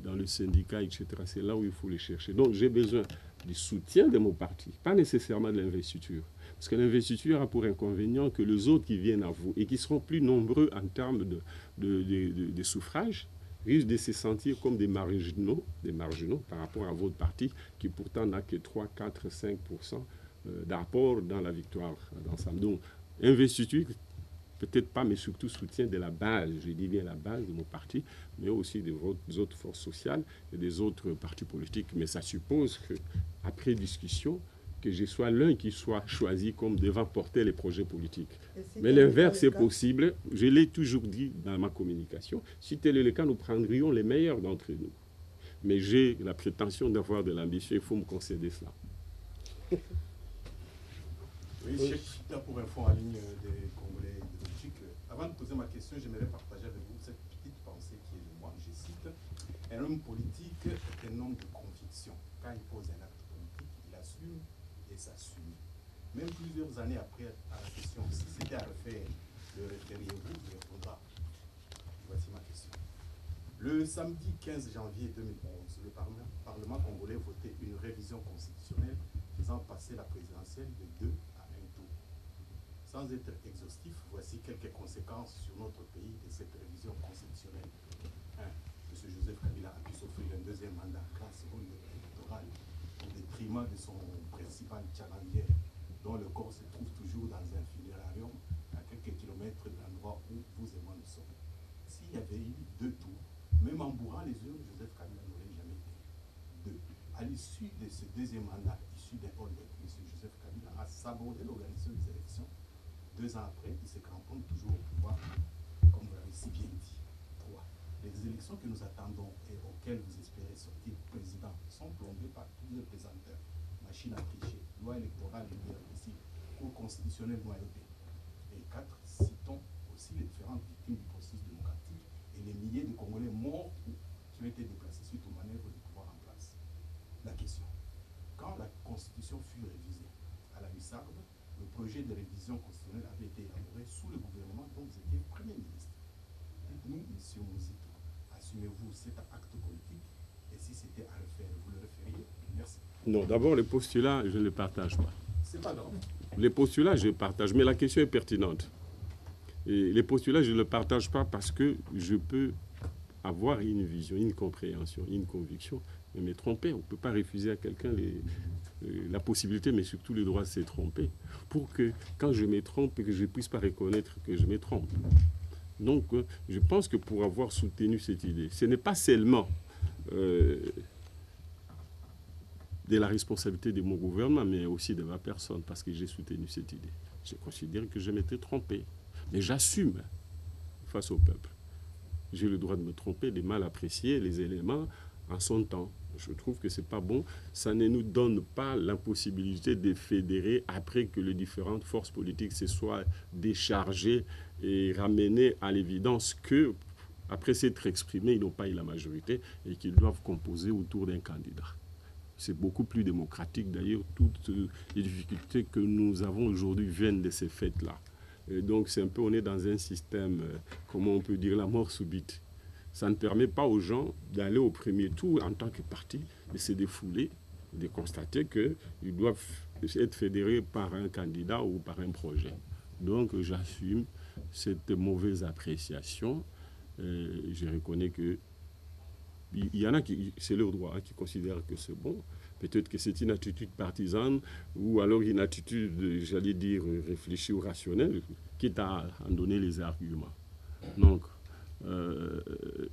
S3: dans le syndicat, etc. C'est là où il faut les chercher. Donc, j'ai besoin du soutien de mon parti, pas nécessairement de l'investiture. Parce que l'investiture a pour inconvénient que les autres qui viennent à vous et qui seront plus nombreux en termes de suffrage risquent de se sentir comme des marginaux par rapport à votre parti qui pourtant n'a que 3, 4, 5% d'apport dans la victoire d'ensemble. Donc, investiture, peut-être pas, mais surtout soutien de la base, je dis bien la base de mon parti, mais aussi des autres forces sociales et des autres partis politiques. Mais ça suppose qu'après discussion, que je sois l'un qui soit choisi comme devant porter les projets politiques. Mais l'inverse est possible. Je l'ai toujours dit dans ma communication. Si tel est le cas, nous prendrions les meilleurs d'entre nous. Mais j'ai la prétention d'avoir de l'ambition. Il faut me concéder cela.
S6: Oui, Cheikh Chita pour Info en ligne des Congolais de Belgique. Avant de poser ma question, j'aimerais partager avec vous cette petite pensée qui est de moi. Je cite: un homme politique est un homme de conviction. Quand il pose un acte politique, il assume et s'assume. Même plusieurs années après à la question, si c'était à refaire, le referiez-vous? Il répondra. Voici ma question. Le samedi 15 janvier 2011, le Parlement congolais votait une révision constitutionnelle faisant passer la présidentielle de 2 à 1 tour. Sans être exhaustif, voici quelques conséquences sur notre pays de cette révision constitutionnelle. 1. M. Joseph Kabila a pu s'offrir un deuxième mandat grâce au seconde électorale au détriment de son principal challenger, dont le corps se trouve toujours dans un funérarium à quelques kilomètres de l'endroit où vous et moi nous sommes. S'il y avait eu 2 tours, même en bourrant les urnes, Joseph Kabila n'aurait jamais été. 2. À l'issue de ce deuxième mandat, issu d'un hold-up, M. Joseph Kabila a sabordé l'organisation des élections. 2 ans après, il se cramponne toujours au pouvoir, comme vous l'avez si bien dit. 3. Les élections que nous attendons et auxquelles vous espérez sortir président sont plombées par plusieurs pesanteurs. Machine à tricher, loi électorale irréversible, cour constitutionnelle noyautée. Et 4. Citons aussi les différentes victimes du processus démocratique et les milliers de Congolais morts ou qui ont été déplacés suite aux manœuvres du pouvoir en place. La question: quand la Constitution fut révisée à la Hussarde, le projet de révision constitutionnelle avait été élaboré sous le gouvernement dont vous étiez Premier ministre. Dites-nous, M. Muzito, assumez-vous cet acte politique? Et si c'était à refaire, vous le referiez? Merci.
S3: Non, d'abord, les postulats, je ne les partage pas.
S6: C'est pas grave.
S3: Les postulats, je les partage, mais la question est pertinente. Et les postulats, je ne les partage pas parce que je peux avoir une vision, une compréhension, une conviction, mais me tromper. On ne peut pas refuser à quelqu'un la possibilité, mais surtout le droit de se tromper, pour que quand je me trompe, que je ne puisse pas reconnaître que je me trompe. Donc, je pense que pour avoir soutenu cette idée, ce n'est pas seulement de la responsabilité de mon gouvernement, mais aussi de ma personne, parce que j'ai soutenu cette idée. Je considère que je m'étais trompé, mais j'assume face au peuple. J'ai le droit de me tromper, de mal apprécier les éléments en son temps. Je trouve que ce n'est pas bon. Ça ne nous donne pas l'impossibilité de fédérer après que les différentes forces politiques se soient déchargées et ramenées à l'évidence que, après s'être exprimés, ils n'ont pas eu la majorité et qu'ils doivent composer autour d'un candidat. C'est beaucoup plus démocratique. D'ailleurs, toutes les difficultés que nous avons aujourd'hui viennent de ces faits-là. Et donc, c'est un peu, on est dans un système, comment on peut dire, la mort subite. Ça ne permet pas aux gens d'aller au premier tour en tant que parti, de se défouler, de constater qu'ils doivent être fédérés par un candidat ou par un projet. Donc, j'assume cette mauvaise appréciation. Je reconnais que il y en a qui, c'est leur droit, qui considèrent que c'est bon. Peut-être que c'est une attitude partisane ou alors une attitude, j'allais dire, réfléchie ou rationnelle, quitte à en donner les arguments. Donc,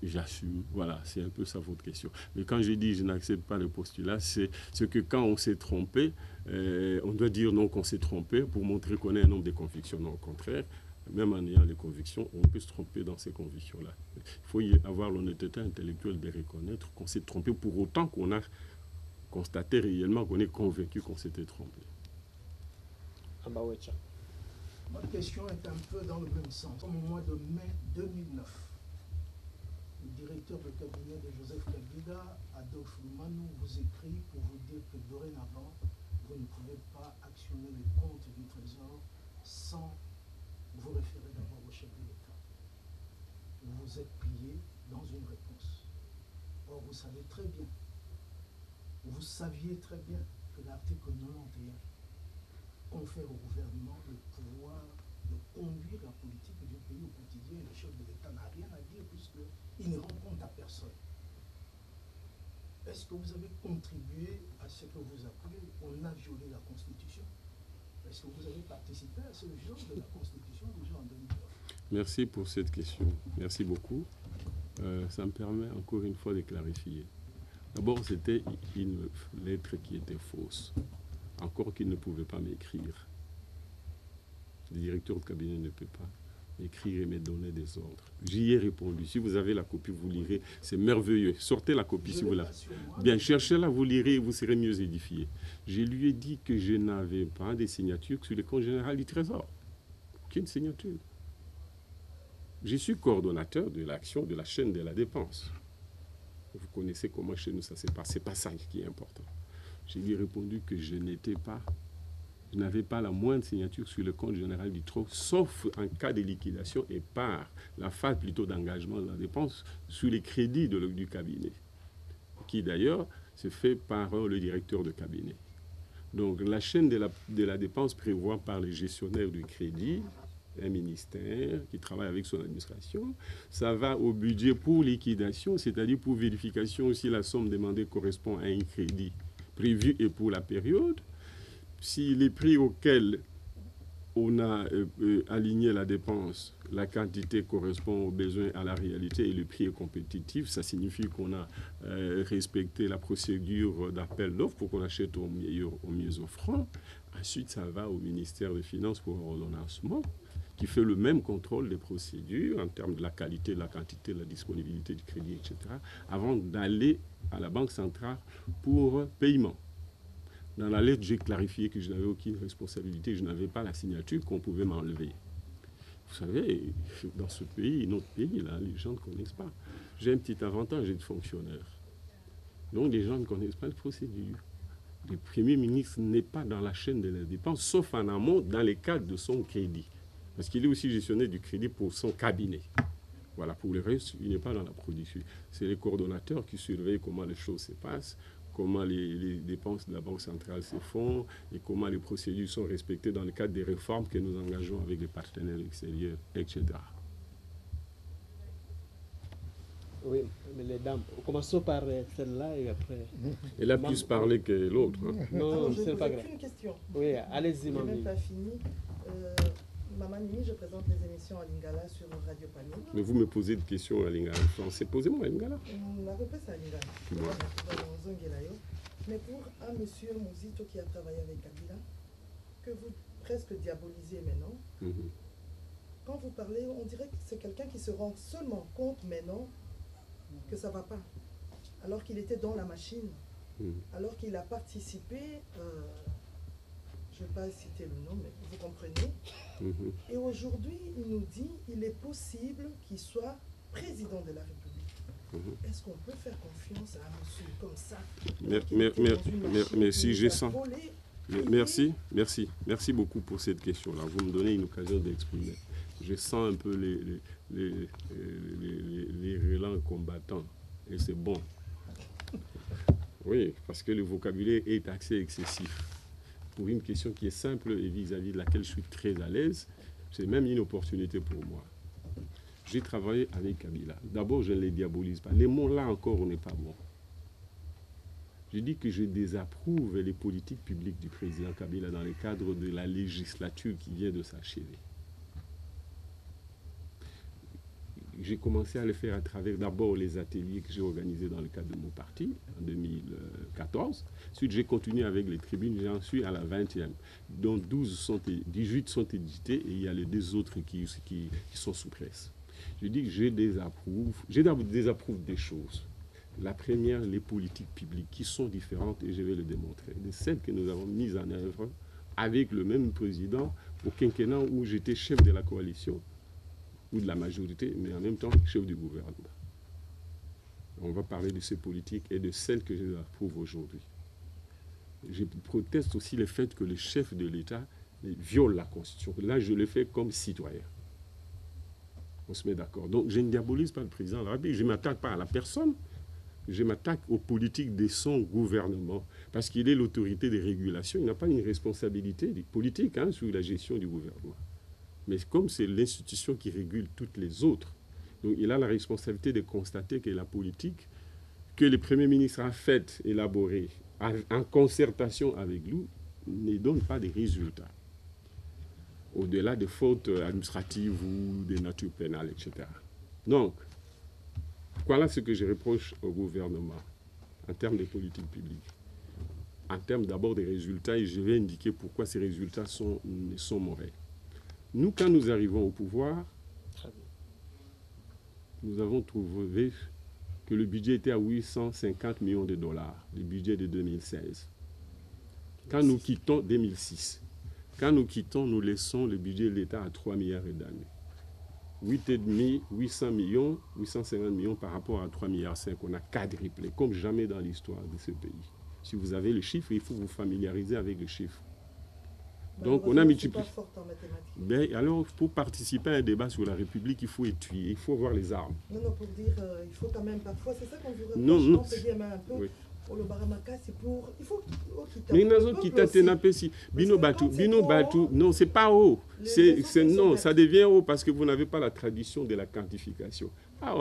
S3: j'assume. Voilà, c'est un peu ça votre question. Mais quand je dis je n'accepte pas le postulat, c'est que quand on s'est trompé, on doit dire non qu'on s'est trompé pour montrer qu'on est un homme de conviction. Non, au contraire, même en ayant les convictions, on peut se tromper dans ces convictions-là. Il faut y avoir l'honnêteté intellectuelle de reconnaître qu'on s'est trompé pour autant qu'on a constaté réellement qu'on est convaincu qu'on s'était trompé.
S4: Votre question est un peu dans le même sens. Au mois de mai 2009, le directeur de cabinet de Joseph Kabila, Adolphe Manou, vous écrit pour vous dire que dorénavant, vous ne pouvez pas actionner les comptes du Trésor sans vous référer d'abord au chef de l'État. Vous vous êtes plié dans une réponse. Or, vous savez très bien, vous saviez très bien que l'article 91 confère au gouvernement le pouvoir de conduire la politique du pays au quotidien et le chef de l'État n'a rien à dire puisqu'il ne rend compte à personne. Est-ce que vous avez contribué à ce que vous appelez on a violé la Constitution? Est-ce que vous avez participé à ce viol de la Constitution déjà en 2009?
S3: Merci pour cette question. Merci beaucoup. Ça me permet encore une fois de clarifier. D'abord, c'était une lettre qui était fausse. Encore qu'il ne pouvait pas m'écrire. Le directeur de cabinet ne peut pas m'écrire et me donner des ordres. J'y ai répondu. Si vous avez la copie, vous lirez. C'est merveilleux. Sortez la copie si vous l'avez. Bien, cherchez-la, vous lirez et vous serez mieux édifié. Je lui ai dit que je n'avais pas de signature sur le compte général du Trésor. Aucune signature. Je suis coordonnateur de l'action de la chaîne de la dépense. Vous connaissez comment chez nous ça se passe. Ce n'est pas ça qui est important. Je lui ai répondu que je n'avais pas la moindre signature sur le compte général du Trésor, sauf en cas de liquidation et par la phase plutôt d'engagement de la dépense sur les crédits du cabinet, qui d'ailleurs se fait par le directeur de cabinet. Donc la chaîne de la dépense prévoit par les gestionnaires du crédit, un ministère qui travaille avec son administration, ça va au budget pour liquidation, c'est-à-dire pour vérification si la somme demandée correspond à un crédit prévu et pour la période. Si les prix auxquels on a aligné la dépense, la quantité correspond aux besoins, à la réalité et le prix est compétitif, ça signifie qu'on a respecté la procédure d'appel d'offres pour qu'on achète au mieux offrant. Ensuite, ça va au ministère des Finances pour ordonnancement, qui fait le même contrôle des procédures en termes de la qualité, de la quantité, de la disponibilité du crédit, etc., avant d'aller à la Banque centrale pour paiement. Dans la lettre, j'ai clarifié que je n'avais aucune responsabilité, je n'avais pas la signature qu'on pouvait m'enlever. Vous savez, dans ce pays, notre pays, là, les gens ne connaissent pas. J'ai un petit avantage d'être fonctionnaire. Donc, les gens ne connaissent pas les procédures. Le Premier ministre n'est pas dans la chaîne de la dépense, sauf en amont, dans les cadres de son crédit. Parce qu'il est aussi gestionnaire du crédit pour son cabinet. Voilà, pour le reste, il n'est pas dans la production. C'est les coordonnateurs qui surveillent comment les choses se passent, comment les dépenses de la Banque centrale se font et comment les procédures sont respectées dans le cadre des réformes que nous engageons avec les partenaires extérieurs, etc.
S2: Oui, mais les dames, commençons par celle-là et après...
S3: Elle a plus parlé que l'autre. Hein.
S2: Non,
S7: je
S2: c'est pas
S7: n'ai
S2: grave.
S7: qu'une question.
S2: Oui, allez-y,
S7: Je n'ai
S2: Mamie.
S7: même pas fini. Maman Nimi, je présente les émissions à Lingala sur Radio Panini.
S3: Mais vous me posez des questions à Lingala français. Posez-moi à Lingala.
S7: La réponse à Lingala.
S3: Ouais.
S7: Mais pour un monsieur Mouzito qui a travaillé avec Kabila, que vous presque diabolisez maintenant, quand vous parlez, on dirait que c'est quelqu'un qui se rend seulement compte maintenant que ça ne va pas. Alors qu'il était dans la machine, alors qu'il a participé, je ne vais pas citer le nom, mais vous comprenez. Et aujourd'hui, il nous dit qu'il est possible qu'il soit président de la République. Est-ce qu'on peut faire confiance à un monsieur comme ça?
S3: Merci, j'ai ça. Merci beaucoup pour cette question-là. Vous me donnez une occasion d'exprimer. Je sens un peu les relents combattants. Et c'est bon. Oui, parce que le vocabulaire est assez excessif. Pour une question qui est simple et vis-à-vis de laquelle je suis très à l'aise, c'est même une opportunité pour moi. J'ai travaillé avec Kabila. D'abord, je ne les diabolise pas. Les mots là encore, on n'est pas bon. Je dis que je désapprouve les politiques publiques du président Kabila dans le cadre de la législature qui vient de s'achever. J'ai commencé à le faire à travers d'abord les ateliers que j'ai organisés dans le cadre de mon parti en 2014. Ensuite, j'ai continué avec les tribunes, j'en suis à la 20e, dont 18 sont édités et il y a les 2 autres qui sont sous presse. Je dis que je désapprouve des choses. La première, les politiques publiques qui sont différentes, et je vais le démontrer, de celles que nous avons mises en œuvre avec le même président au quinquennat où j'étais chef de la coalition, ou de la majorité, mais en même temps chef du gouvernement. On va parler de ces politiques et de celles que je approuve aujourd'hui. Je proteste aussi le fait que le chef de l'État viole la Constitution. Là, je le fais comme citoyen. On se met d'accord. Donc, je ne diabolise pas le président de la République. Je ne m'attaque pas à la personne. Je m'attaque aux politiques de son gouvernement. Parce qu'il est l'autorité de régulation. Il n'a pas une responsabilité politique sur la gestion du gouvernement. Mais comme c'est l'institution qui régule toutes les autres, donc il a la responsabilité de constater que la politique que le Premier ministre a faite, élaborée, en concertation avec nous, ne donne pas de résultats. Au-delà des fautes administratives ou des natures pénales, etc. Donc, voilà ce que je reproche au gouvernement en termes de politique publique. En termes d'abord des résultats, et je vais indiquer pourquoi ces résultats sont mauvais. Nous, quand nous arrivons au pouvoir, nous avons trouvé que le budget était à 850 millions de dollars, le budget de 2016. Quand nous quittons 2006, quand nous quittons, nous laissons le budget de l'État à 3 milliards d'années. 8,5, 800 millions, 850 millions par rapport à 3 milliards 5. On a quadruplé, comme jamais dans l'histoire de ce pays. Si vous avez le chiffre, il faut vous familiariser avec le chiffre. Donc, on a multiplié. Ben, alors, pour participer à un débat sur la République, il faut étudier, il faut voir les armes.
S7: Non, non, pour dire, il faut quand même parfois, c'est ça qu'on vous reproche.
S3: Non, non.
S7: On peut dire même un peu. Oui. Pour le Baramaka, c'est pour. Il faut.
S3: Mais il y a qui t'attendent Bino Batu, non, c'est pas haut. Non, ça devient haut parce que vous n'avez pas la tradition de la quantification. Ah,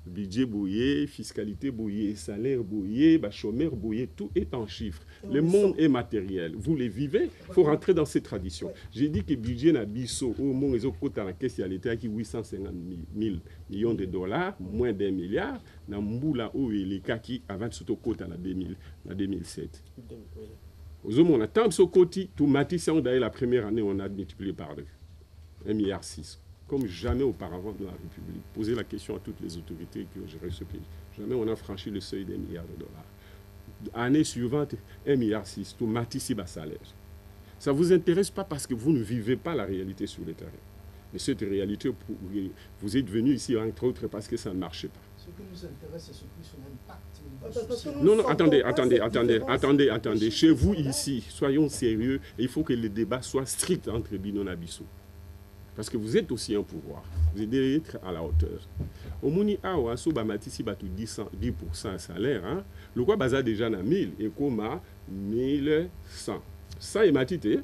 S3: budget bouillé, fiscalité bouillée, salaire bouillé, chômeur bouillé, tout est en chiffres. Le monde est matériel. Vous les vivez, il faut rentrer dans ces traditions. J'ai dit que le budget n'a biso, au moins, ils ont coté à la caisse, il y a l'État qui 850 000 millions de dollars, moins d'1 milliard, dans Mboula, où il est qui avant de se coter en 2007. Aux hommes, on a tant de côté, tout Matisse, on a la première année, on a multiplié par 2. 1,6 milliard. Comme jamais auparavant dans la République. Posez la question à toutes les autorités qui ont géré ce pays. Jamais on a franchi le seuil d'1 milliard de dollars. Année suivante, 1,6 milliard. Tout Matisse bas salaire. Ça ne vous intéresse pas parce que vous ne vivez pas la réalité sur le terrain. Mais cette réalité, vous êtes venu ici, entre autres, parce que ça ne marchait pas.
S4: Ce qui nous intéresse, c'est plus son impact.
S3: Non, attendez. Chez vous, ici, soyons sérieux. Il faut que le débat soit strict entre Binon et Bissot. Parce que vous êtes aussi un pouvoir. Vous devez être à la hauteur. Au Mouni Awa, so Bamatisi batu 10% salaire, le quoi baza déjà na 1000 et comme 1100. Ça est matité,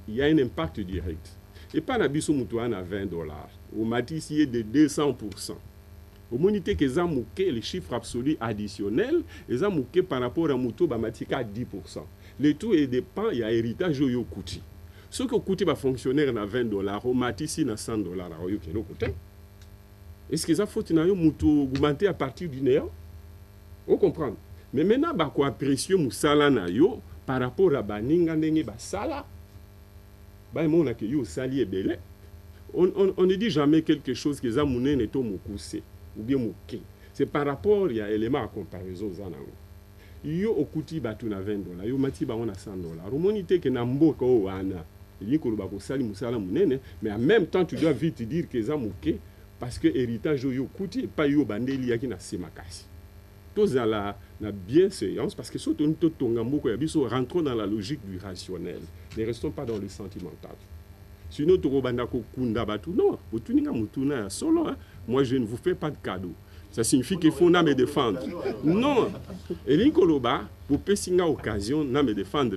S3: il y a un impact direct. Et pas na biso mutuan à $20. Au Matisi est de 200%. Au monité que ça mouké les chiffres absolus additionnels, et ça mouké par rapport à Mouto Bamatika à 10%. Le tout est dépend, il y a héritage yo kouti. Ce que coûte un fonctionnaire à $20, au Matisse à $100, est-ce que ça faut augmenter à partir du néant? On comprend. Mais maintenant, quoi précieux musala na yo par rapport à baninga ndenge basala, on a que yo sali belé. On ne dit jamais quelque chose que ça mouné neto mukuse ou bien muké. C'est par rapport il y a élément à comparaison zanango. Yo okuti batu na $20, yo mati ba on a $100. Romonité que na mboka o wana. Mais en même temps, tu dois vite dire que ça mouké parce que l'héritage yo coûte pas yo bandeli yaki na semakasi. Tous dans la bienséance parce que surtout nous rentrons dans la logique du rationnel. Ne restons pas dans le sentimental. Sinon tu robandako kunda batu non, otuninga mutuna solo moi je ne vous fais pas de cadeau. Ça signifie qu'il faut me défendre. Non. Et l'incoloba, vous pouvez une occasion de me défendre.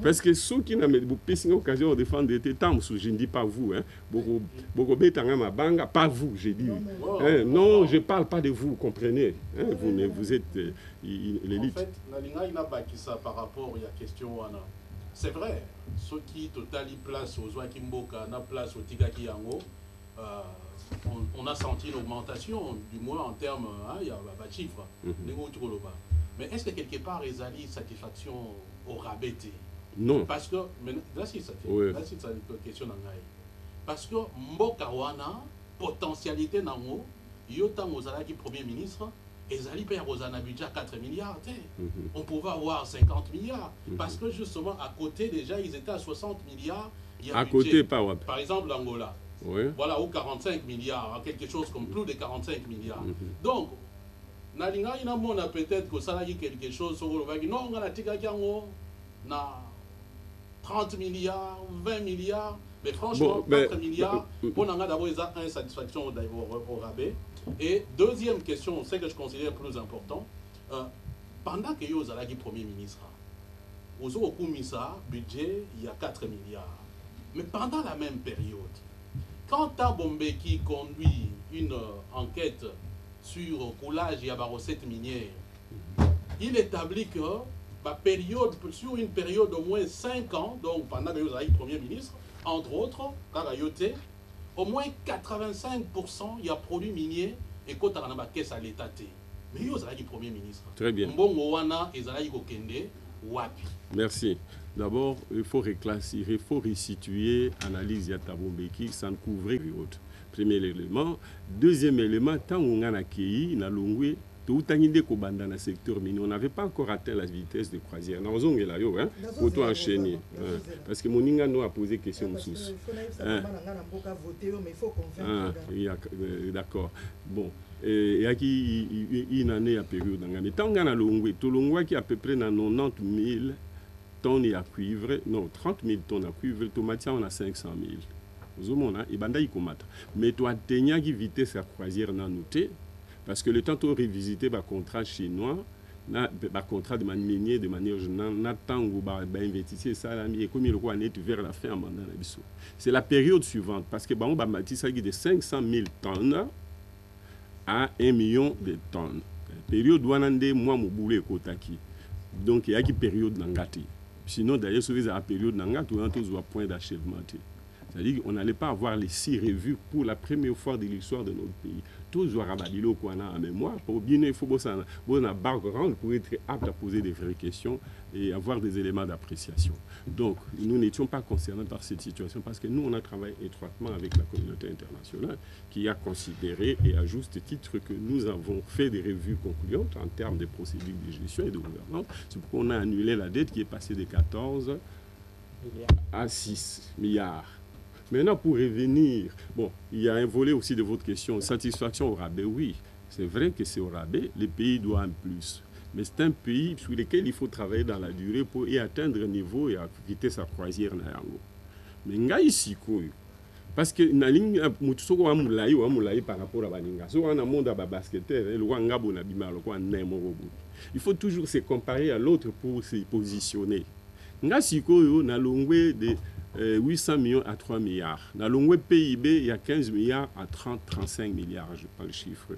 S3: Parce que ceux qui n'ont pas une occasion de défendre, je ne dis pas vous. Pas vous, j'ai dit. Non, je ne parle pas de vous, comprenez. Vous êtes l'élite.
S5: En fait, par rapport à la question, c'est vrai, ceux qui totalent place aux Oakimboka, place au Tigaki Yango, on a senti une augmentation, du moins en termes, il y a pas de chiffres. Mais est-ce que quelque part, ils ont une satisfaction au rabais?
S3: Non.
S5: Parce que, là, c'est une question. Parce que Mboka wana, potentialité nango, yotan ozala qui premier ministre, Ezali Père Rosanna budget 4 milliards. On pouvait avoir 50 milliards. Parce que justement, à côté, déjà, ils étaient à 60 milliards. Il y a
S3: À
S5: budget.
S3: côté, pas ouais.
S5: Par exemple, l'Angola.
S3: Oui.
S5: Voilà, ou 45 milliards, quelque chose comme plus de 45 milliards. Donc, Nalinga, il a peut-être que ça a quelque chose sur le vague. Non, on a na 30 milliards, 20 milliards. Mais franchement,
S3: Bon,
S5: 4 milliards, on a d'abord une insatisfaction au rabais. Et deuxième question, c'est que je considère plus important, pendant que vous avez Premier ministre, vous avez mis ça, budget, il y a 4 milliards. Mais pendant la même période, quand Tabombeki conduit une enquête sur le coulage et la recette minière, il établit que sur une période d'au moins 5 ans, donc pendant que vous avez Premier ministre, entre autres, au moins 85% il y a produits miniers et quand on a une caisse à l'État. Mais vous avez Premier ministre.
S3: Très bien. Merci. D'abord, il faut réclassifier, il faut resituer l'analyse de Tabombeki sans couvrir l'autre. Premier élément. Deuxième élément, tant qu'on a accueilli, on a longué, tout dans le secteur minier, on n'avait pas encore atteint la vitesse de croisière. Nous avons auto enchaîner. Parce que Moninga nous a posé question sous. D'accord. Bon. Et il y a une période. Mais tant qu'on a longué, tout le qui à peu près 90 000 tonnes à cuivre, non, 30 000 tonnes à cuivre, tomate, on a 500 000. Mais toi, tu as une vitesse à croisière dans noté, parce que le temps de revisiter le contrat chinois, le contrat de minier de manière générale, on attend que investisseurs salariés et comme il est vers la fin mandat. C'est la période suivante, parce que on va bâtir de 500 000 tonnes à 1 million de tonnes. La période où on a moi, mon boulet kotaki. Donc, il y a une période d'engati. Sinon, d'ailleurs, sur la période d'engati, on a tous un point d'achèvement. C'est-à-dire qu'on n'allait pas avoir les 6 revues pour la première fois de l'histoire de notre pays. Toujours à Rabadilo qu'on a en mémoire. Pour bien, il faut un background pour être apte à poser des vraies questions et avoir des éléments d'appréciation. Donc, nous n'étions pas concernés par cette situation parce que nous, on a travaillé étroitement avec la communauté internationale qui a considéré, et à juste titre, que nous avons fait des revues concluantes en termes de procédures de gestion et de gouvernance. C'est pourquoi on a annulé la dette qui est passée de 14 à 6 milliards. Maintenant, pour revenir, bon, il y a un volet aussi de votre question. Satisfaction au rabais, oui. C'est vrai que c'est au rabais. Les pays doivent en plus. Mais c'est un pays sur lequel il faut travailler dans la durée pour y atteindre un niveau et éviter sa croisière. Mais ici, parce que par rapport à Baninga, il faut toujours se comparer à l'autre pour se positionner. Ngasiko, na longwe de 800 millions à 3 milliards. Dans le PIB, il y a 15 milliards à 35 milliards. Je ne sais pas le chiffre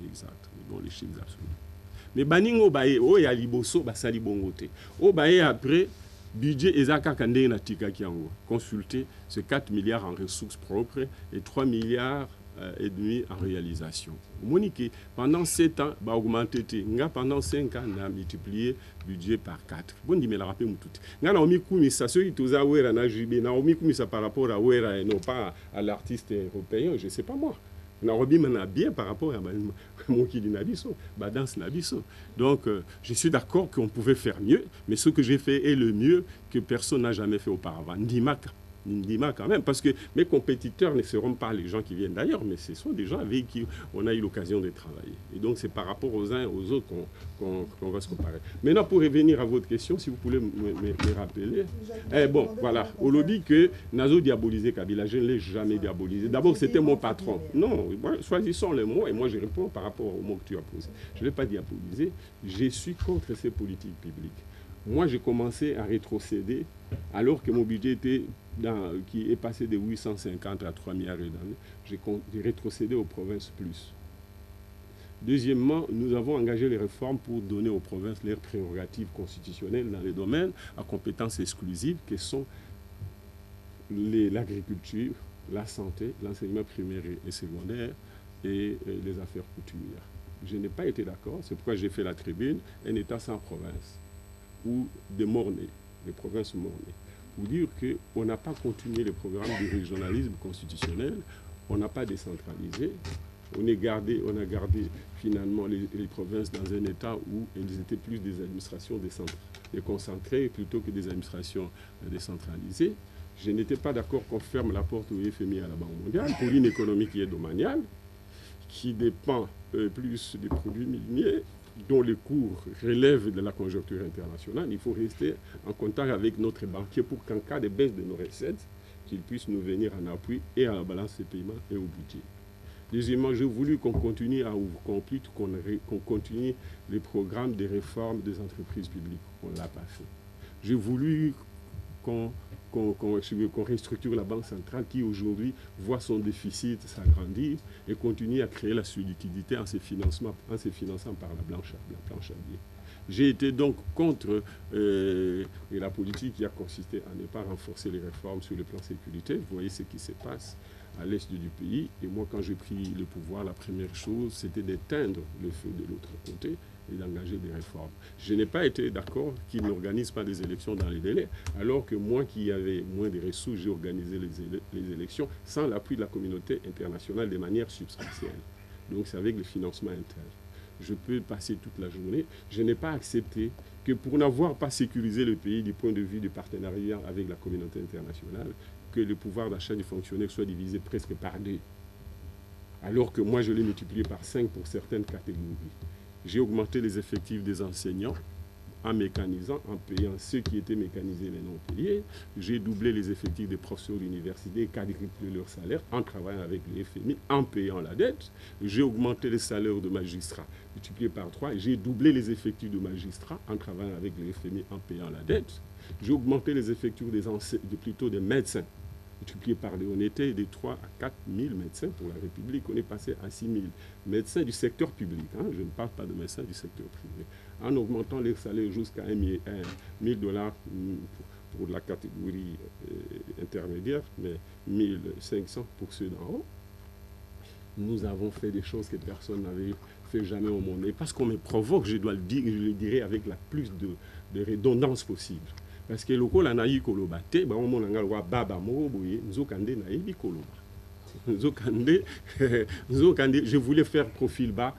S3: exact, bon, les chiffres absolus. Mais Baningo Baye, oh, il y a Liboso, Basali Bongote. Oh, Baye, après, budget Ezaka Kande Natika Kiango. Consulté, c'est 4 milliards en ressources propres et 3 milliards et demi en réalisation. Monique, pendant 7 ans, bah augmenté. Pendant 5 ans, on a multiplié le budget par 4. Bon, dis, mais la rappel tout. On a mis ça, ceux qui ont oué na jubé, on a mis ça par rapport à Ouera et non pas à l'artiste européen, je ne sais pas moi. On a remis bien par rapport à mon qui dit Nabiso, Badance Nabiso. Donc, je suis d'accord qu'on pouvait faire mieux, mais ce que j'ai fait est le mieux que personne n'a jamais fait auparavant. Ndima quand même, parce que mes compétiteurs ne seront pas les gens qui viennent d'ailleurs, mais ce sont des gens avec qui on a eu l'occasion de travailler. Et donc c'est par rapport aux uns et aux autres qu'on va se comparer. Maintenant, pour revenir à votre question, si vous pouvez me rappeler. Bon, voilà, on le dit que Nazo diabolisé Kabila, je ne l'ai jamais diabolisé. D'abord, c'était mon patron. Non, choisissons les mots et moi je réponds par rapport aux mots que tu as posés. Je ne l'ai pas diabolisé, je suis contre ces politiques publiques. Moi, j'ai commencé à rétrocéder alors que mon budget était qui est passé de 850 à 3 milliards d'années. J'ai rétrocédé aux provinces plus. Deuxièmement, nous avons engagé les réformes pour donner aux provinces leurs prérogatives constitutionnelles dans les domaines à compétences exclusives que sont l'agriculture, la santé, l'enseignement primaire et secondaire et les affaires coutumières. Je n'ai pas été d'accord, c'est pourquoi j'ai fait la tribune, un État sans province, ou des mornés, des provinces mornées, pour dire qu'on n'a pas continué le programme du régionalisme constitutionnel, on n'a pas décentralisé, on a gardé finalement les provinces dans un état où elles étaient plus des administrations déconcentrées plutôt que des administrations décentralisées. Je n'étais pas d'accord qu'on ferme la porte au FMI à la Banque mondiale pour une économie qui est domaniale, qui dépend plus des produits miniers, dont les cours relèvent de la conjoncture internationale. Il faut rester en contact avec notre banquier pour qu'en cas de baisse de nos recettes, qu'il puisse nous venir en appui et à la balance des paiements et au budget. Deuxièmement, j'ai voulu qu'on continue à ouvrir, qu'on continue les programmes de réforme des entreprises publiques. On ne l'a pas fait. J'ai voulu qu'on restructure la Banque centrale qui aujourd'hui voit son déficit s'agrandir et continue à créer la liquidité en se finançant par la planche à billets. J'ai été donc contre la politique qui a consisté à ne pas renforcer les réformes sur le plan sécurité. Vous voyez ce qui se passe à l'est du pays. Et moi, quand j'ai pris le pouvoir, la première chose, c'était d'éteindre le feu de l'autre côté et d'engager des réformes. Je n'ai pas été d'accord qu'ils n'organisent pas des élections dans les délais, alors que moi qui avais moins de ressources, j'ai organisé les élections sans l'appui de la communauté internationale de manière substantielle. Donc c'est avec le financement interne. Je peux passer toute la journée. Je n'ai pas accepté que pour n'avoir pas sécurisé le pays du point de vue du partenariat avec la communauté internationale, que le pouvoir d'achat des fonctionnaires soit divisé presque par 2. Alors que moi, je l'ai multiplié par 5 pour certaines catégories. J'ai augmenté les effectifs des enseignants en mécanisant, en payant ceux qui étaient mécanisés mais non payés. J'ai doublé les effectifs des professeurs d'université, quadruplé leur salaire en travaillant avec le FMI, en payant la dette. J'ai augmenté les salaires de magistrats, multiplié par 3. J'ai doublé les effectifs de magistrats en travaillant avec le FMI, en payant la dette. J'ai augmenté les effectifs des médecins, multiplié par 2. On était de 3 à 4 000 médecins pour la République. On est passé à 6 000 médecins du secteur public. Hein. Je ne parle pas de médecins du secteur privé. En augmentant les salaires jusqu'à $1 000 pour la catégorie intermédiaire, mais 1 500 pour ceux d'en haut. Nous avons fait des choses que personne n'avait fait jamais au monde. Et parce qu'on me provoque, je dois le dire, je le dirai avec la plus de redondance possible. Parce que loko la naï kolobate, ba on nanga wa baba mo boye, nzokande naïbi koloba. Nzokande, je voulais faire profil bas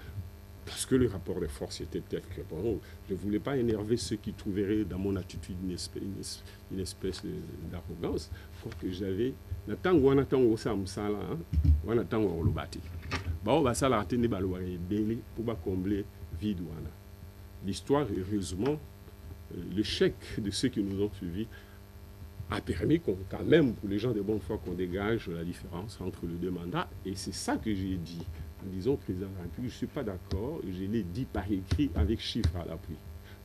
S3: parce que le rapport de force était tel que bon, je ne voulais pas énerver ceux qui trouveraient dans mon attitude une espèce d'arrogance. Que j'avais, natango natango sa msala, natango kolobate. Ba on va ça la atteindre balouare belé pour ba combler vide wana. L'histoire heureusement l'échec de ceux qui nous ont suivis a permis quand même, pour les gens de bonne foi, qu'on dégage la différence entre les deux mandats. Et c'est ça que j'ai dit. En disant, président de la République, je ne suis pas d'accord. Je l'ai dit par écrit avec chiffres à l'appui.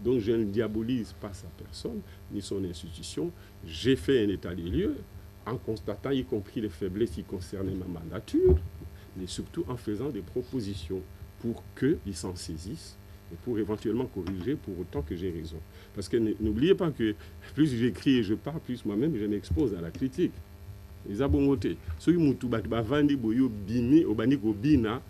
S3: Donc je ne diabolise pas sa personne, ni son institution. J'ai fait un état des lieux en constatant y compris les faiblesses qui concernaient ma mandature, mais surtout en faisant des propositions pour qu'ils s'en saisissent et pour éventuellement corriger pour autant que j'ai raison. Parce que n'oubliez pas que plus j'écris et je parle, plus moi-même je m'expose à la critique. Les abongotés, ceux qui m'ont tout battu, bavandi boyo bimi, obani kobina,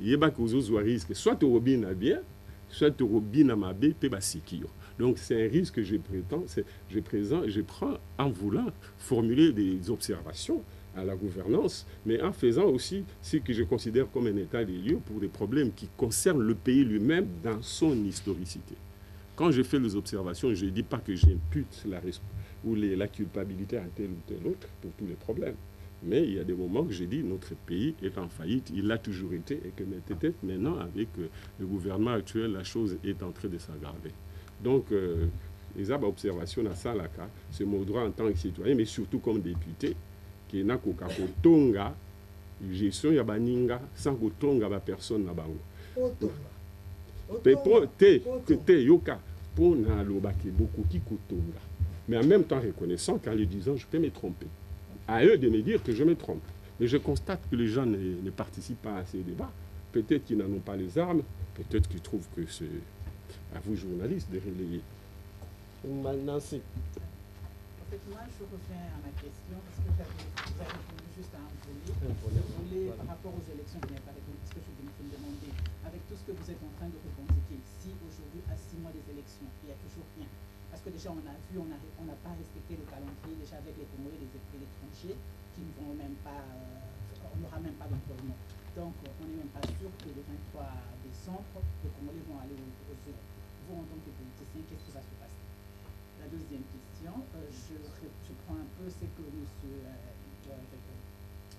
S3: yeba kozo risque, soit au robina bien, soit au robina mabe, pe basikio. Donc c'est un risque que je prends en voulant formuler des observations à la gouvernance, mais en faisant aussi ce que je considère comme un état des lieux pour des problèmes qui concernent le pays lui-même dans son historicité. Quand je fais les observations, je ne dis pas que j'impute la culpabilité à tel ou tel autre pour tous les problèmes. Mais il y a des moments que j'ai dit notre pays est en faillite, il l'a toujours été, et que peut-être maintenant, avec le gouvernement actuel, la chose est en train de s'aggraver. Donc, les observations dans ça, c'est mon droit en tant que citoyen, mais surtout comme député, qui n'a qu'au tonga, gestion ya baninga, sans qu'au tonga ba personne na bango. Yoka, pour na lobaki beaucoup qui kotonga. Mais en même temps reconnaissant qu'en le disant, je peux me tromper. À eux de me dire que je me trompe. Mais je constate que les gens ne participent pas à ces débats. Peut-être qu'ils n'en ont pas les armes, peut-être qu'ils trouvent que c'est à vous, journalistes, de relayer.
S2: Nancy.
S8: En fait, moi, je reviens à ma question, parce que vous avez répondu juste à un volet par rapport aux élections, vous n'avez pas répondu, parce que je vais me demander, avec tout ce que vous êtes en train de revendiquer, si aujourd'hui, à 6 mois des élections, il n'y a toujours rien. Parce que déjà, on a vu, on n'a pas respecté le calendrier, déjà avec les Congolais et les étrangers, qui ne vont même pas, on n'aura même pas d'employement. Donc, on n'est même pas sûr que le 23 décembre, les Congolais vont aller aux urnes. Vous, en tant que politicien, qu'est-ce qui va se passer? La deuxième question, je prends un peu ce que M.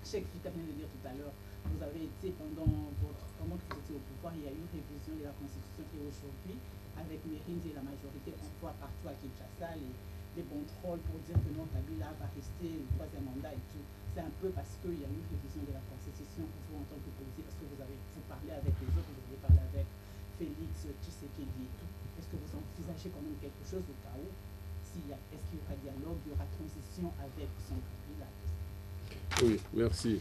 S8: Cheikh Fika vient de dire tout à l'heure. Vous avez été, pendant que vous étiez au pouvoir, il y a eu une révision de la Constitution et aujourd'hui, avec Mérine et la majorité, on voit partout à Kinshasa les contrôles pour dire que non, Kabila va rester le troisième mandat et tout. C'est un peu parce qu'il y a eu une révision de la Constitution, vous en tant que politique, parce que vous parlez avec les autres, vous avez parlé avec Félix Tshisekedi et tout. Est-ce que vous envisagez quand même quelque chose au cas où? Est-ce qu'il y aura dialogue, il y aura transition avec son Kabila?
S3: Oui, merci.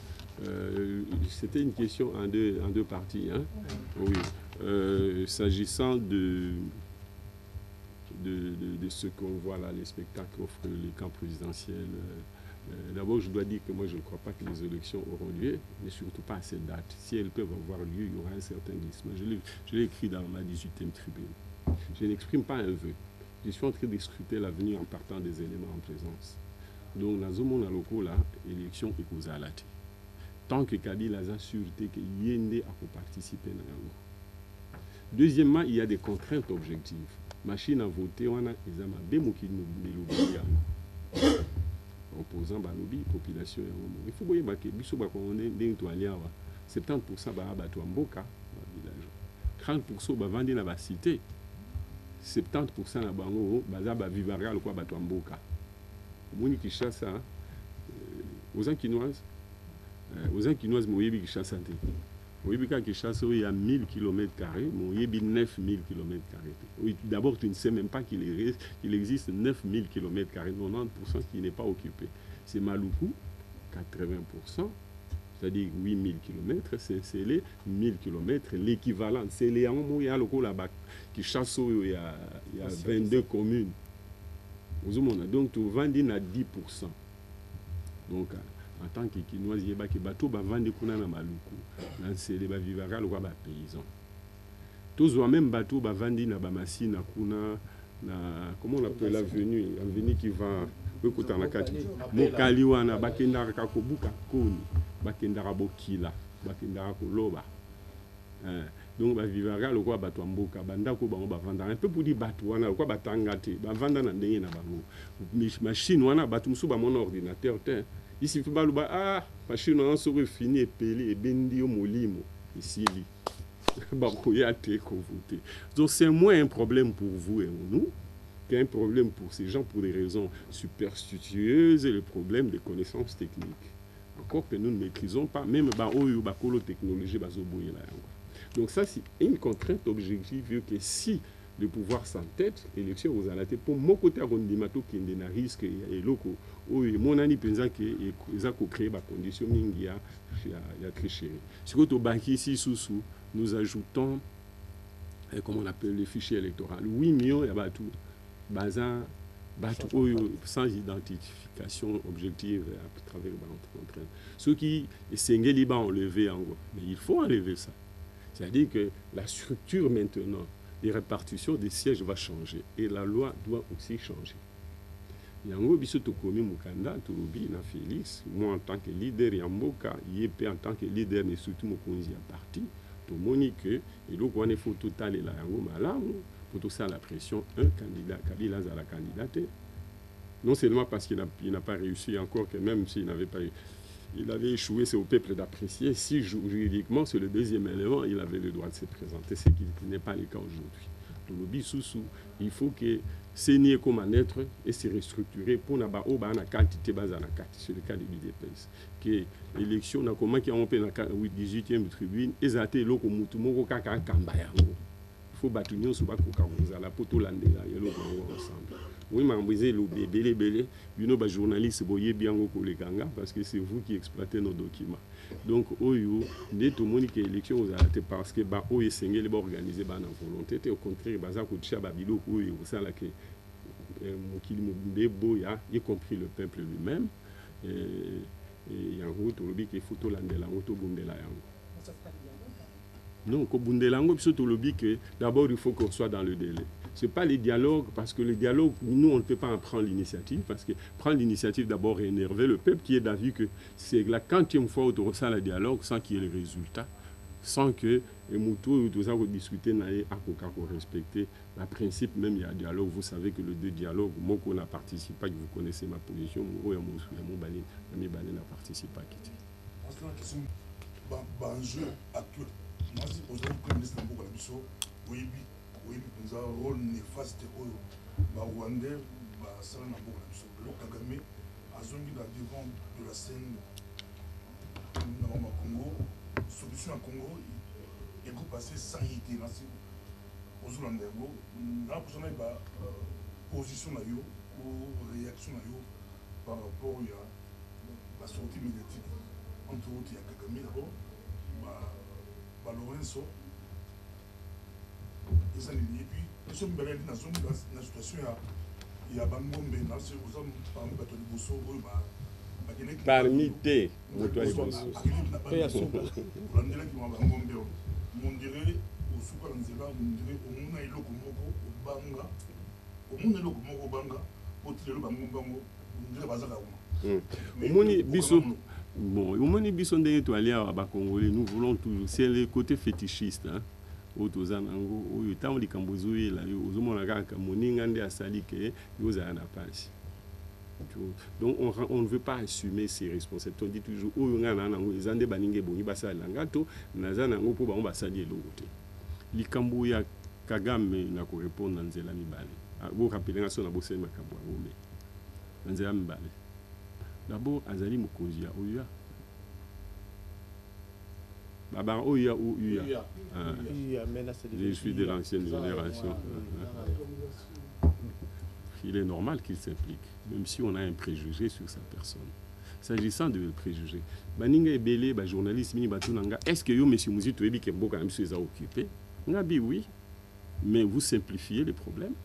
S3: C'était une question en deux parties. Hein? Oui. S'agissant de ce qu'on voit là, les spectacles qu'offrent les camps présidentiels, d'abord je dois dire que moi je ne crois pas que les élections auront lieu, mais surtout pas à cette date. Si elles peuvent avoir lieu, il y aura un certain glissement. Je l'ai écrit dans ma 18e tribune. Je n'exprime pas un vœu. Je suis en train de scruter l'avenir en partant des éléments en présence. Donc, dans ce monde là, l'élection est causée à la tête. Tant que Kabila a sûreté que Yende a participer dans Yango. Deuxièmement, il y a des contraintes objectives. Machine à voter, on a des amabémouki de opposant balobi population il faut voir que biso ba konde ndinto aliawa 70% ba bato mboka village 30% ba vandi na ba cité 70% na bango baza ba vivara lokwa bato mboka moni Kinshasa aux Kinoises moyebi Kinshasa te moyebi ka Kinshasa il y a 1000 km², moyebi 9000 km². D'abord tu ne sais même pas qu'il existe 9000 km², 90% qui n'est pas occupé. C'est Maluku 80%, c'est-à-dire 8000 km, c'est les 1000 km, l'équivalent, c'est les il y a là-bas qui chasse, il y a 22 communes. Donc tu vends à 10%. Donc en tant que Kinois, il y a des bateaux qui vendent na Maluku, c'est les vivara le paysans. Tous les mêmes bateaux qui vendent na Bamasi na kuna na comment on appelle l'avenue qui va écouter na kati Mokaliwana bakendara kakobuka koni bakendara bokila bakendara koloba. Donc ba vivara le quoi bato mboka bandako bango ba vanda un peu pour dire bato wana quoi batangate ba vanda na ndenge na bango machine wana bato musu ba mon ordinateur te ici faut ba machine wana so fini epeli ebendi yo molimo ici ba koya te convoté. Donc c'est moins un problème pour vous et nous qu'un problème pour ces gens pour des raisons superstitieuses et le problème des connaissances techniques. Encore que nous ne maîtrisons pas même ba oyo ba kolo technologie ba zo boye la yango. Donc ça, c'est une contrainte objective que si le pouvoir s'entête, l'élection aux alatés, pour mon côté, on dit qu'il y a un risque et locaux. Mon ami pense qu'ils ont créé des conditions qui a triché. Ce que au banquier ici, sous nous ajoutons, comment on appelle les fichiers électoraux. 8 millions, il y a tout. Sans identification objective à travers les contraintes. Ceux qui sont enlevés en gros. Mais il faut enlever ça. C'est-à-dire que la structure maintenant des répartitions des sièges va changer et la loi doit aussi changer. Yango biso tokomi mukanda tolobi na Félix, moi en tant que leader Yamboka, YP en tant que leader mais surtout mokonzi ya parti, to moni que eloko wana faut total la yango malamu pour tout ça la pression un candidat Kabila za la candidate. Non seulement parce qu'il n'a pas réussi encore que même s'il n'avait pas eu il avait échoué, c'est au peuple d'apprécier. Si juridiquement, c'est le deuxième élément, il avait le droit de se présenter, ce qui n'est pas le cas aujourd'hui. Donc, le bisous, il faut que c'est nié comme un être et se restructurer pour n'a pas une quantité basée à la carte. C'est le cas de l'UDPS. Que l'élection n'a comment qui a rompé la 18e tribune, et ça a été l'eau comme tout le monde a kambaya. Il faut battre l'union sur la poto landela, il y a l'eau ensemble. Oui, mais le bébé, les journalistes, parce que c'est vous qui exploitez nos documents. Donc, tout le monde qui est élection aux arrêtés parce que les Seigneurs les organisés par la volonté. Au contraire, y compris le peuple lui-même. Et il y a un route qui faut tout l'andela, Non, d'abord il faut qu'on soit dans le délai. Ce n'est pas les dialogues, parce que les dialogues, nous, on ne peut pas en prendre l'initiative, parce que prendre l'initiative d'abord et énerver le peuple qui est d'avis que c'est la 40e fois où on ressent le dialogue sans qu'il y ait le résultat, sans que tout ça discuter respecter le principe même il y a un dialogue. Vous savez que le deux dialogues, moi qu'on a participé, que vous connaissez ma position, moi n'a participé pas.
S6: Parce que la question, l'enjeu actuel, moi si vous avez le ministre de la mission, oui, nous avons un rôle néfaste au Rwandais, ça n'a pas la mission. Le Kagame a zongi devant de la scène dans le Congo, solution à Congo, il faut passer sans idée. Aux Hollandais, la position ou réaction par rapport à la sortie médiatique entre autres, il y a Kagame d'abord, Lorenzo, et puis nous sommes dans la situation, il y a Bangombe,
S3: parmi tes bon, au moins, nous voulons toujours. C'est le côté fétichiste. Hein? Donc on ne veut pas assumer ses responsabilités. On dit toujours Likambuya Kagame n'a pas répondu dans Nzela Mibale. Vous rappelez que nous avons Mibale. D'abord, Azali Mokonzia Oya. Baba Oya ou Uya. Je suis de l'ancienne génération. Il est normal qu'il s'implique, même si on a un préjugé sur sa personne. S'agissant de préjugés, Baninga et Belé, journaliste, est-ce que M. Mouzito Ebi Kemboka est occupé? Oui, mais vous simplifiez les problèmes.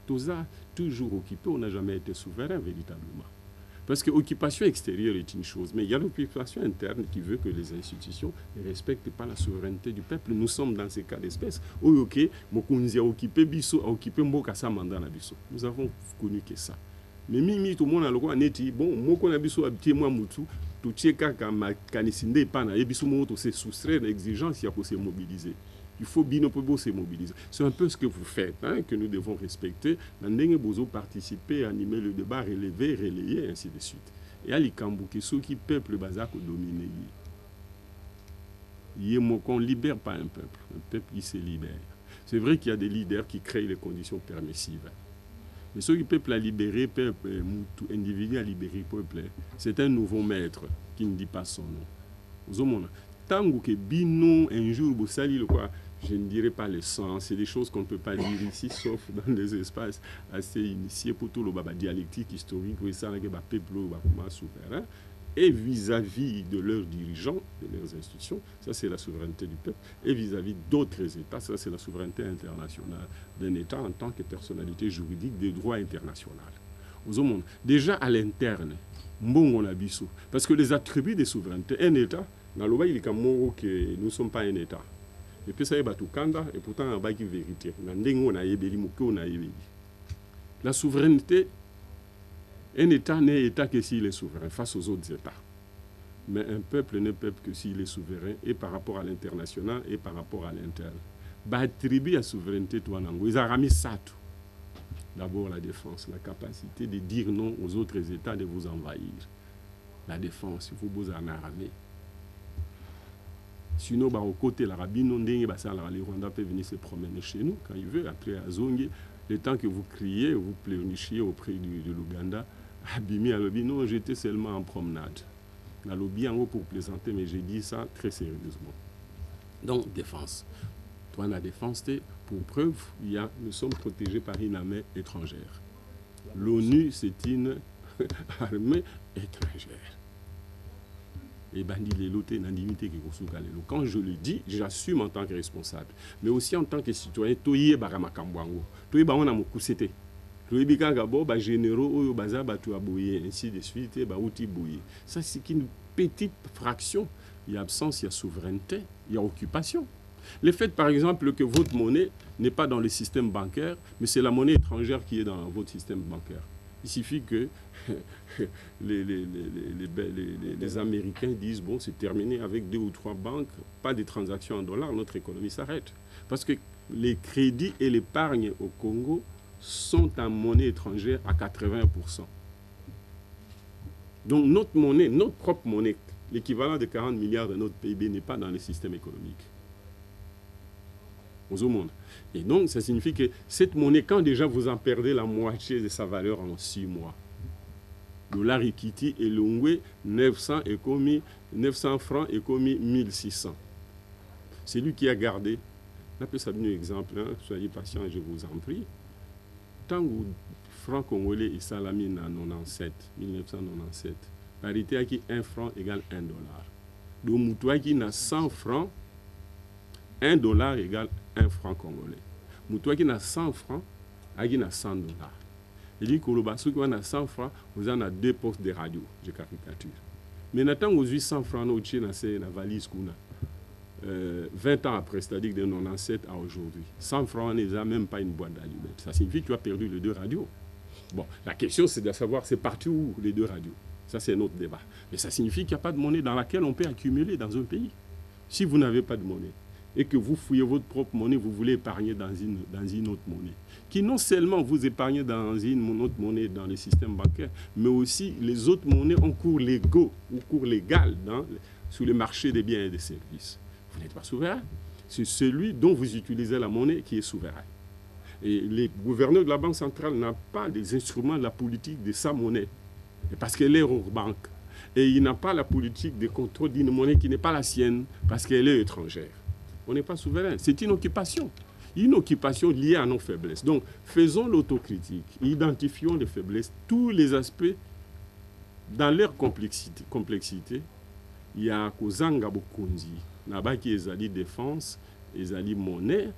S3: Toza, toujours occupé, on n'a jamais été souverain véritablement. Parce que l'occupation extérieure est une chose, mais il y a l'occupation interne qui veut que les institutions ne respectent pas la souveraineté du peuple. Nous sommes dans ces cas d'espèce. Nous avons connu que ça. Mais mimi tout le monde a le droit de bon, moi qu'on a vu sur moi moutou, tout ce qui est pas na ebiso moto se soustraire à l'exigence, il faut se mobiliser. Il faut bien se mobiliser. C'est un peu ce que vous faites, hein, que nous devons respecter. Nous devons participer, animer le débat, relever, relayer, ainsi de suite. Et à l'Ikambouké, ceux qui peuplent le bazar dominer. On ne libère pas un peuple il se libère. C'est vrai qu'il y a des leaders qui créent les conditions permissives. Mais ceux qui peuvent la libérer, peuple, individu à libérer, peuple, c'est un nouveau maître qui ne dit pas son nom. Tant que bino un jour, je ne dirais pas le sens, c'est des choses qu'on ne peut pas dire ici, sauf dans des espaces assez initiés pour tout le dialectique historique, souverain. Et vis-à-vis de leurs dirigeants, de leurs institutions, ça c'est la souveraineté du peuple, et vis-à-vis d'autres États, ça c'est la souveraineté internationale d'un État en tant que personnalité juridique des droits internationaux. Déjà à l'interne, parce que les attributs de souveraineté, un État, dans le bas il est comme que nous ne sommes pas un État. Et puis ça y est, et pourtant on a une vérité. La souveraineté, un État n'est État que s'il est souverain face aux autres États. Mais un peuple n'est peuple que s'il est souverain et par rapport à l'international et par rapport à l'interne. Attribuer la souveraineté, ils ont remis ça tout. D'abord la défense, la capacité de dire non aux autres États de vous envahir. La défense, il faut vous en armer. Sinon, au côté de l'Arabie, les Rwandais peuvent venir se promener chez nous quand ils veulent. Après, à Zongi, le temps que vous criez, vous pleurnichiez auprès de l'Ouganda, Abimi a dit non, j'étais seulement en promenade. Dans lobby en haut pour plaisanter, mais j'ai dit ça très sérieusement. Donc, défense. Toi, la défense, pour preuve, nous sommes protégés par une armée étrangère. L'ONU, c'est une armée étrangère. Et quand je le dis, j'assume en tant que responsable, mais aussi en tant que citoyen. Ainsi de suite, ça c'est une petite fraction. Il y a absence, il y a souveraineté, il y a occupation. Le fait, par exemple, que votre monnaie n'est pas dans le système bancaire, mais c'est la monnaie étrangère qui est dans votre système bancaire. Il suffit que les Américains disent, bon, c'est terminé avec 2 ou 3 banques, pas de transactions en dollars, notre économie s'arrête. Parce que les crédits et l'épargne au Congo sont en monnaie étrangère à 80%. Donc notre monnaie, notre propre monnaie, l'équivalent de 40 milliards de notre PIB n'est pas dans le système économique. Au monde. Et donc, ça signifie que cette monnaie, quand déjà vous en perdez la moitié de sa valeur en 6 mois, dollar Ikiti et Longwe, 900 francs et commis 1600. C'est lui qui a gardé. On peut ça donner un exemple, hein, soyez patient, je vous en prie. Tant que franc congolais et salamine en 1997, parité à qui 1 franc égale 1 dollar. Donc, Moutoua qui n'a 100 francs, 1 dollar égale 1 franc congolais. Moutoua qui n'a 100 francs, qui n'a 100 dollars. Il dit que ceux qui ont 100 francs, vous en avez 2 postes de radio, je caricature. Mais maintenant, vous avez 100 francs, nous avons la valise qu'on a. 20 ans après, c'est-à-dire de 97 à aujourd'hui. 100 francs, on n'a même pas une boîte d'allumettes. Ça signifie que tu as perdu les 2 radios. Bon, la question, c'est de savoir, c'est parti où les 2 radios. Ça, c'est un autre débat. Mais ça signifie qu'il n'y a pas de monnaie dans laquelle on peut accumuler dans un pays. Si vous n'avez pas de monnaie, et que vous fouillez votre propre monnaie, vous voulez épargner dans une autre monnaie, qui non seulement vous épargnez dans une autre monnaie dans le système bancaire, mais aussi les autres monnaies ont cours légaux ou cours légal sur le marché des biens et des services. Vous n'êtes pas souverain. C'est celui dont vous utilisez la monnaie qui est souverain. Et les gouverneurs de la Banque centrale n'ont pas des instruments de la politique de sa monnaie, parce qu'elle est hors banque. Et il n'a pas la politique de contrôle d'une monnaie qui n'est pas la sienne, parce qu'elle est étrangère. On n'est pas souverain. C'est une occupation liée à nos faiblesses. Donc, faisons l'autocritique, identifions les faiblesses, tous les aspects dans leur complexité. Il y a Kozanga Bokonzi, là-bas qui est ali défense, est ali monnaie,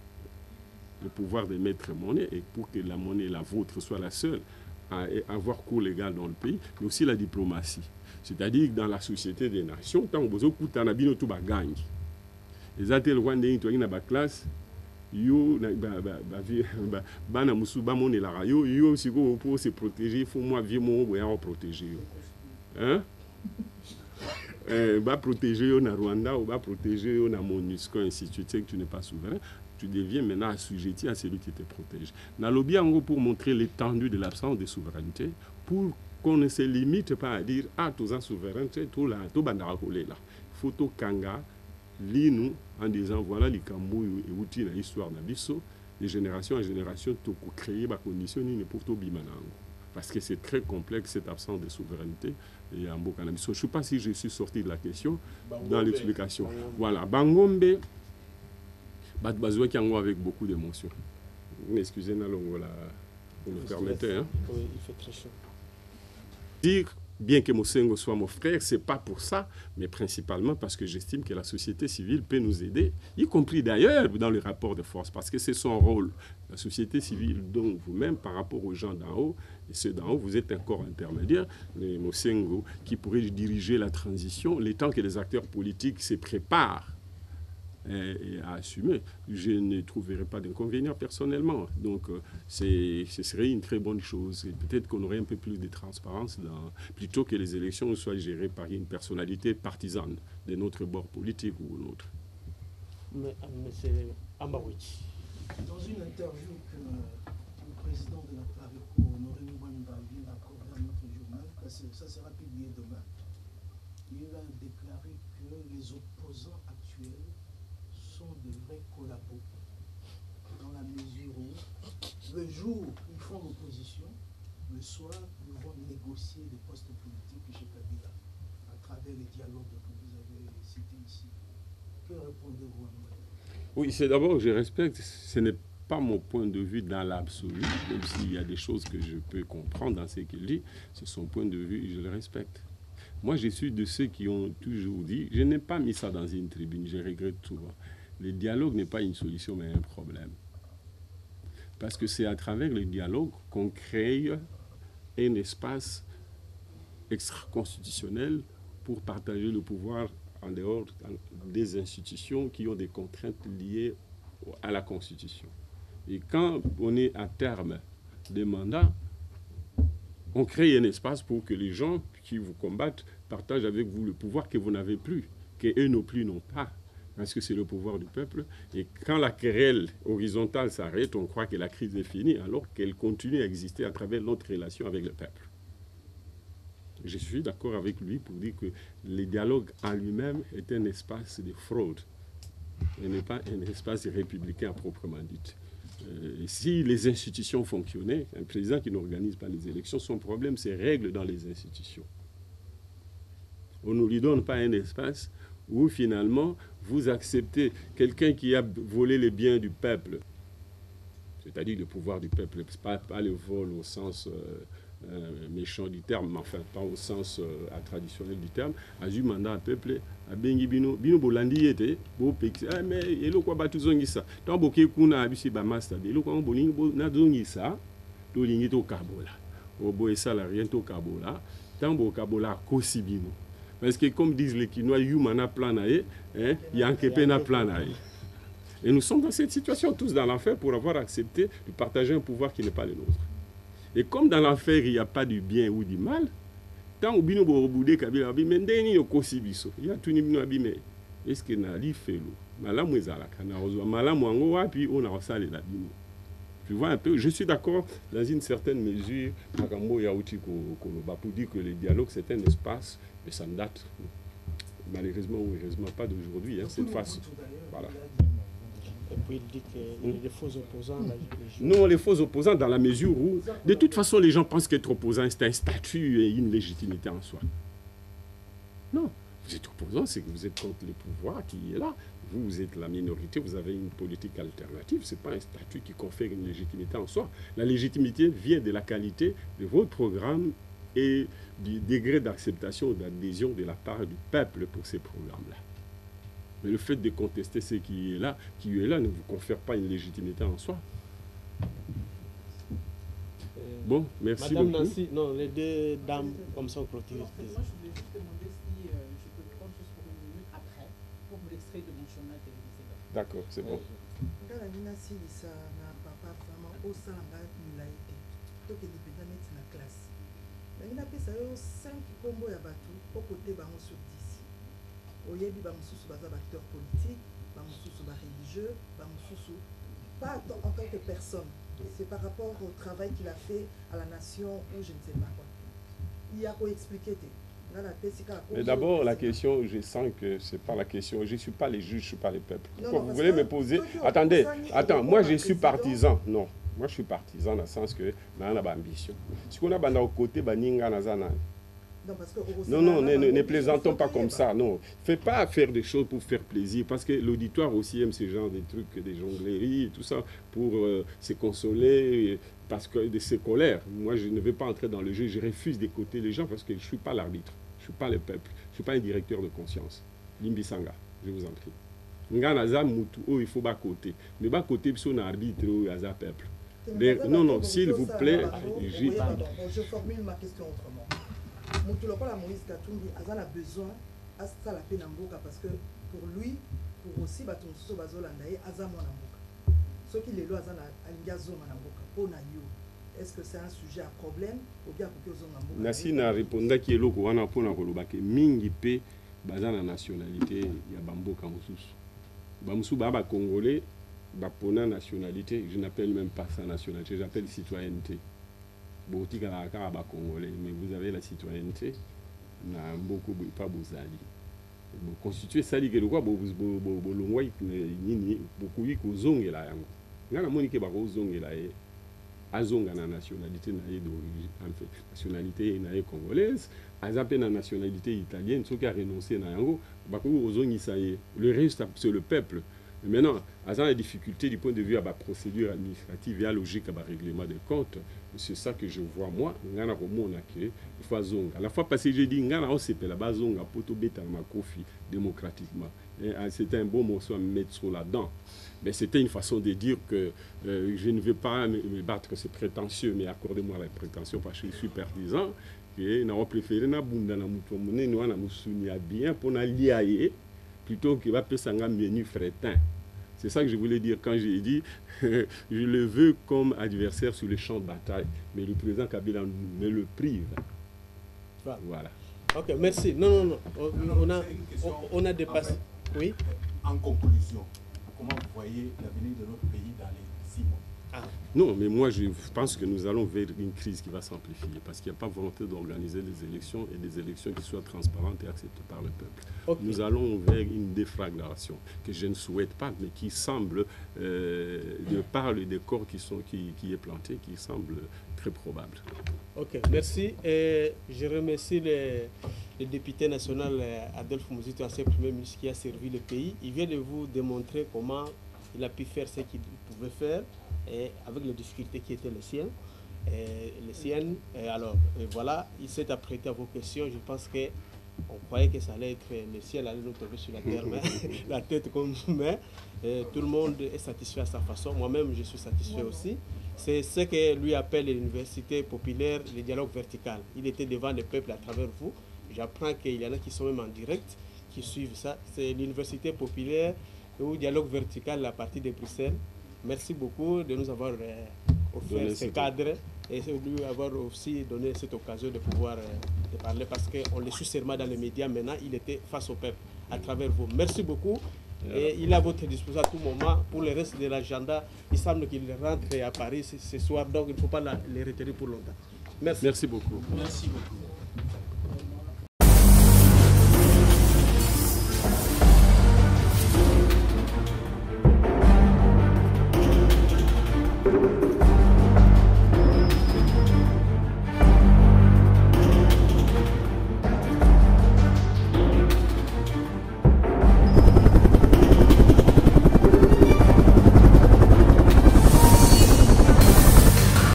S3: le pouvoir d'émettre monnaie, et pour que la monnaie, la vôtre, soit la seule à avoir cours légal dans le pays, mais aussi la diplomatie. C'est-à-dire que dans la société des nations, tant que vous avez tout gagne. Les ateliers rwandais, ils ont une classe, yo bana musuba mon la rayo yo si pour se protéger il faut moi vieux mon pour protéger hein va protéger yo na Rwanda ou va protéger yo na MONUSCO ainsi de suite. C'est que tu n'es pas souverain, tu deviens maintenant assujetti à celui qui te protège. Na lobby en gros pour montrer l'étendue de l'absence de souveraineté, pour qu'on ne se limite pas à dire ah tous en souveraineté tout là tout bandara là photo kanga lis-nous en disant voilà les cambouis et outils dans l'histoire de Bisso, de génération en génération, tout créer des conditions pour tout bimanango. Parce que c'est très complexe cette absence de souveraineté et en Bokanabiso. Je ne sais pas si je suis sorti de la question dans l'explication. Voilà, Bangombe, Batbazoua qui en avec beaucoup d'émotions. Excusez-moi, vous me permettez. Hein?
S2: Oui, il fait très chaud.
S3: Dire bien que Mosengo soit mon frère, ce n'est pas pour ça, mais principalement parce que j'estime que la société civile peut nous aider, y compris d'ailleurs dans le rapport de force, parce que c'est son rôle. La société civile, donc vous-même, par rapport aux gens d'en haut, et ceux d'en haut, vous êtes un corps intermédiaire, les Mosengo, qui pourrait diriger la transition, le temps que les acteurs politiques se préparent et à assumer. Je ne trouverai pas d'inconvénient personnellement. Donc, ce serait une très bonne chose. Et peut-être qu'on aurait un peu plus de transparence plutôt que les élections soient gérées par une personnalité partisane de notre bord politique ou l'autre.
S2: Monsieur Ambaouichi.
S4: Dans une interview que le président de la Claveco, Honoré Mwamba, vient d'accorder à notre journal, ça sera publié demain, il a déclaré que les opposants actuels sont de vrais collabos, dans la mesure où le jour ils font l'opposition, le soir ils vont négocier des postes politiques chez Kabila à travers les dialogues que vous avez cités ici. Que répondez-vous à nous?
S3: Oui, c'est d'abord, je respecte, ce n'est pas mon point de vue dans l'absolu, même s'il y a des choses que je peux comprendre dans ce qu'il dit, c'est son point de vue et je le respecte. Moi, je suis de ceux qui ont toujours dit, je n'ai pas mis ça dans une tribune, je regrette souvent. Le dialogue n'est pas une solution, mais un problème. Parce que c'est à travers le dialogue qu'on crée un espace extra-constitutionnel pour partager le pouvoir en dehors des institutions qui ont des contraintes liées à la Constitution. Et quand on est à terme des mandats, on crée un espace pour que les gens qui vous combattent partagent avec vous le pouvoir que vous n'avez plus, qu'eux non plus n'ont pas, parce que c'est le pouvoir du peuple. Et quand la querelle horizontale s'arrête, on croit que la crise est finie, alors qu'elle continue à exister à travers notre relation avec le peuple. Je suis d'accord avec lui pour dire que le dialogue en lui-même est un espace de fraude et n'est pas un espace républicain à proprement dit. Si les institutions fonctionnaient, un président qui n'organise pas les élections, son problème, c'est règle dans les institutions. On ne lui donne pas un espace où finalement vous acceptez quelqu'un qui a volé les biens du peuple, c'est-à-dire le pouvoir du peuple, pas le vol au sens méchant du terme, mais enfin pas au sens traditionnel du terme, a eu mandat à peuple, a bengi bino bolandi ete, bo pexi, mais elo kwa batu zongisa, tant boke kuna abisi ba master, elo kwa bolingi bo na zongisa, to lingi to kabola, obo esala rien to kabola, tant bo kabola kosi bino. Parce que comme disent les Quinois, Yumana planae, Yankepena planae. Et nous sommes dans cette situation tous dans l'enfer pour avoir accepté de partager un pouvoir qui n'est pas le nôtre. Et comme dans l'enfer, il n'y a pas du bien ou du mal, tant que nous avons boudé Kabila, mais ndeni yokosi biso, il y a tout ni bino abime. Est-ce que na li felo? Malamu ezala kana ozwa malamu ango wapi on a ressalé la bino. Tu vois un peu, je suis d'accord dans une certaine mesure Makambo Yaouti Koloba pour dire que le dialogue c'est un espace, mais ça ne date malheureusement ou heureusement pas d'aujourd'hui, hein, cette phase. Voilà.
S2: Et puis il dit que les faux opposants...
S3: Non, les faux opposants dans la mesure où, de toute façon, les gens pensent qu'être opposant, c'est un statut et une légitimité en soi. Non, vous êtes opposant, c'est que vous êtes contre le pouvoir qui est là. Vous êtes la minorité, vous avez une politique alternative. Ce n'est pas un statut qui confère une légitimité en soi. La légitimité vient de la qualité de votre programme et du degré d'acceptation ou d'adhésion de la part du peuple pour ces programmes-là. Mais le fait de contester ce qui est là ne vous confère pas une légitimité en soi. Bon, merci
S2: Madame
S3: beaucoup.
S2: Nancy, non, les deux dames comme ça au clôture.
S8: Moi, je voulais juste demander si je peux le prendre juste pour une minute après, pour l'extrait de mon journal télévisé.
S3: D'accord, c'est bon.
S7: ngala ninasilisa na papa vraiment osala ngai milai te tokende mpenza neti na classe ndenge napesa yo 5 nkombo ya bato okote bango sur 10 oyebi bamosusu baza baacteur politique bamosusu bareligieux bamosusu pas en tant que personne, c'est par rapport au travail qu'il a fait à la nation ou je ne sais pas quoi. Il y a quoi expliquer.
S3: Mais d'abord, la question, je sens que ce n'est pas la question. Je ne suis pas les juges, je ne suis pas les peuples. Pourquoi vous voulez me poser... Attendez, moi je suis partisan. Non, moi je suis partisan dans le sens que je n'ai pas d'ambition. Si on a au côté, non, ne plaisantons pas comme ça. Non, fais pas faire des choses pour faire plaisir, parce que l'auditoire aussi aime ce genre de trucs, des jongleries et tout ça, pour se consoler, parce que de ses colères. Moi, je ne vais pas entrer dans le jeu, je refuse d'écouter les gens parce que je ne suis pas l'arbitre, je ne suis pas le peuple, je ne suis pas un directeur de conscience. Limbisanga, je vous en prie. Il faut bas côté, mais bas côté, il y a un arbitre, il y a un peuple. Non, s'il vous plaît,
S7: je formule ma question autrement. Moutoulakola Moïse Katumbi a besoin à ça la peine en boca parce que pour lui, pour aussi baton so bazolandaye azamo na boca. Ce qui les lois azana aliazo na boca pour na yo. Est-ce que c'est un sujet à problème ou bien pour que zo na boca?
S3: Nasi na répondre qui eloko wana pona koloba ke mingi pe bazana nationalité ya bamboka mosusu. Bamusu ba congolais ba pona nationalité, je n'appelle même pas ça nationalité, j'appelle citoyenneté. Congolais, mais vous avez la citoyenneté, n'a beaucoup pas bozali. Constituer ça dit que le quoi beaucoup kozongela yango. Ngana monike ba kozongela e azonga na nationalité na d'origine, en fait, nationalité na congolaise, azape na nationalité italienne, ceux qui a renoncé na yango, ba kozongisa e. Le reste c'est le peuple. Maintenant, à la difficulté du point de vue de la procédure administrative et à la logique de règlement des comptes, c'est ça que je vois moi. Il faut zonga. La fois passée, j'ai dit ngana c'est la base zonga pour tout bêta ma kofi démocratiquement. C'était un bon morceau à mettre là-dedans. Mais c'était une façon de dire que je ne vais pas me battre, c'est prétentieux, mais accordez-moi la prétention parce que je suis partisan. Et nous avons préféré na bunda na mutu mone nous na musunia bien pour na liaye plutôt que va passer un menu fretin. C'est ça que je voulais dire quand j'ai dit je le veux comme adversaire sur le champ de bataille, mais le président Kabila me le prive. Voilà.
S2: Ok, merci. Non. On a dépassé. Oui.
S9: En conclusion, comment vous voyez l'avenir de notre pays dans les 6 mois?
S3: Non, mais moi je pense que nous allons vers une crise qui va s'amplifier parce qu'il n'y a pas volonté d'organiser des élections et des élections qui soient transparentes et acceptées par le peuple. Okay. Nous allons vers une déflagration que je ne souhaite pas, mais qui semble, de par le décor qui est planté, qui semble très probable.
S2: Ok, merci. Et je remercie le député national Adolphe Muzito, ancien Premier ministre qui a servi le pays. Il vient de vous démontrer comment il a pu faire ce qu'il pouvait faire. Et avec les difficultés qui étaient les siennes. Alors, voilà, il s'est apprêté à vos questions. Je pense qu'on croyait que ça allait être le ciel allait nous tomber sur la terre, mais la tête comme mais tout le monde est satisfait à sa façon. Moi-même, je suis satisfait aussi. C'est ce que lui appelle l'université populaire, le dialogue vertical. Il était devant le peuple à travers vous. J'apprends qu'il y en a qui sont même en direct, qui suivent ça. C'est l'université populaire ou dialogue vertical à partir de Bruxelles. Merci beaucoup de nous avoir offert ce cadre et de lui avoir aussi donné cette occasion de pouvoir de parler parce qu'on le suit seulement dans les médias. Maintenant, il était face au peuple à travers vous. Merci beaucoup. Et il est à votre disposition à tout moment. Pour le reste de l'agenda, il semble qu'il rentre à Paris ce soir, donc il ne faut pas les retenir pour longtemps. Merci.
S3: Merci beaucoup.
S9: Merci beaucoup.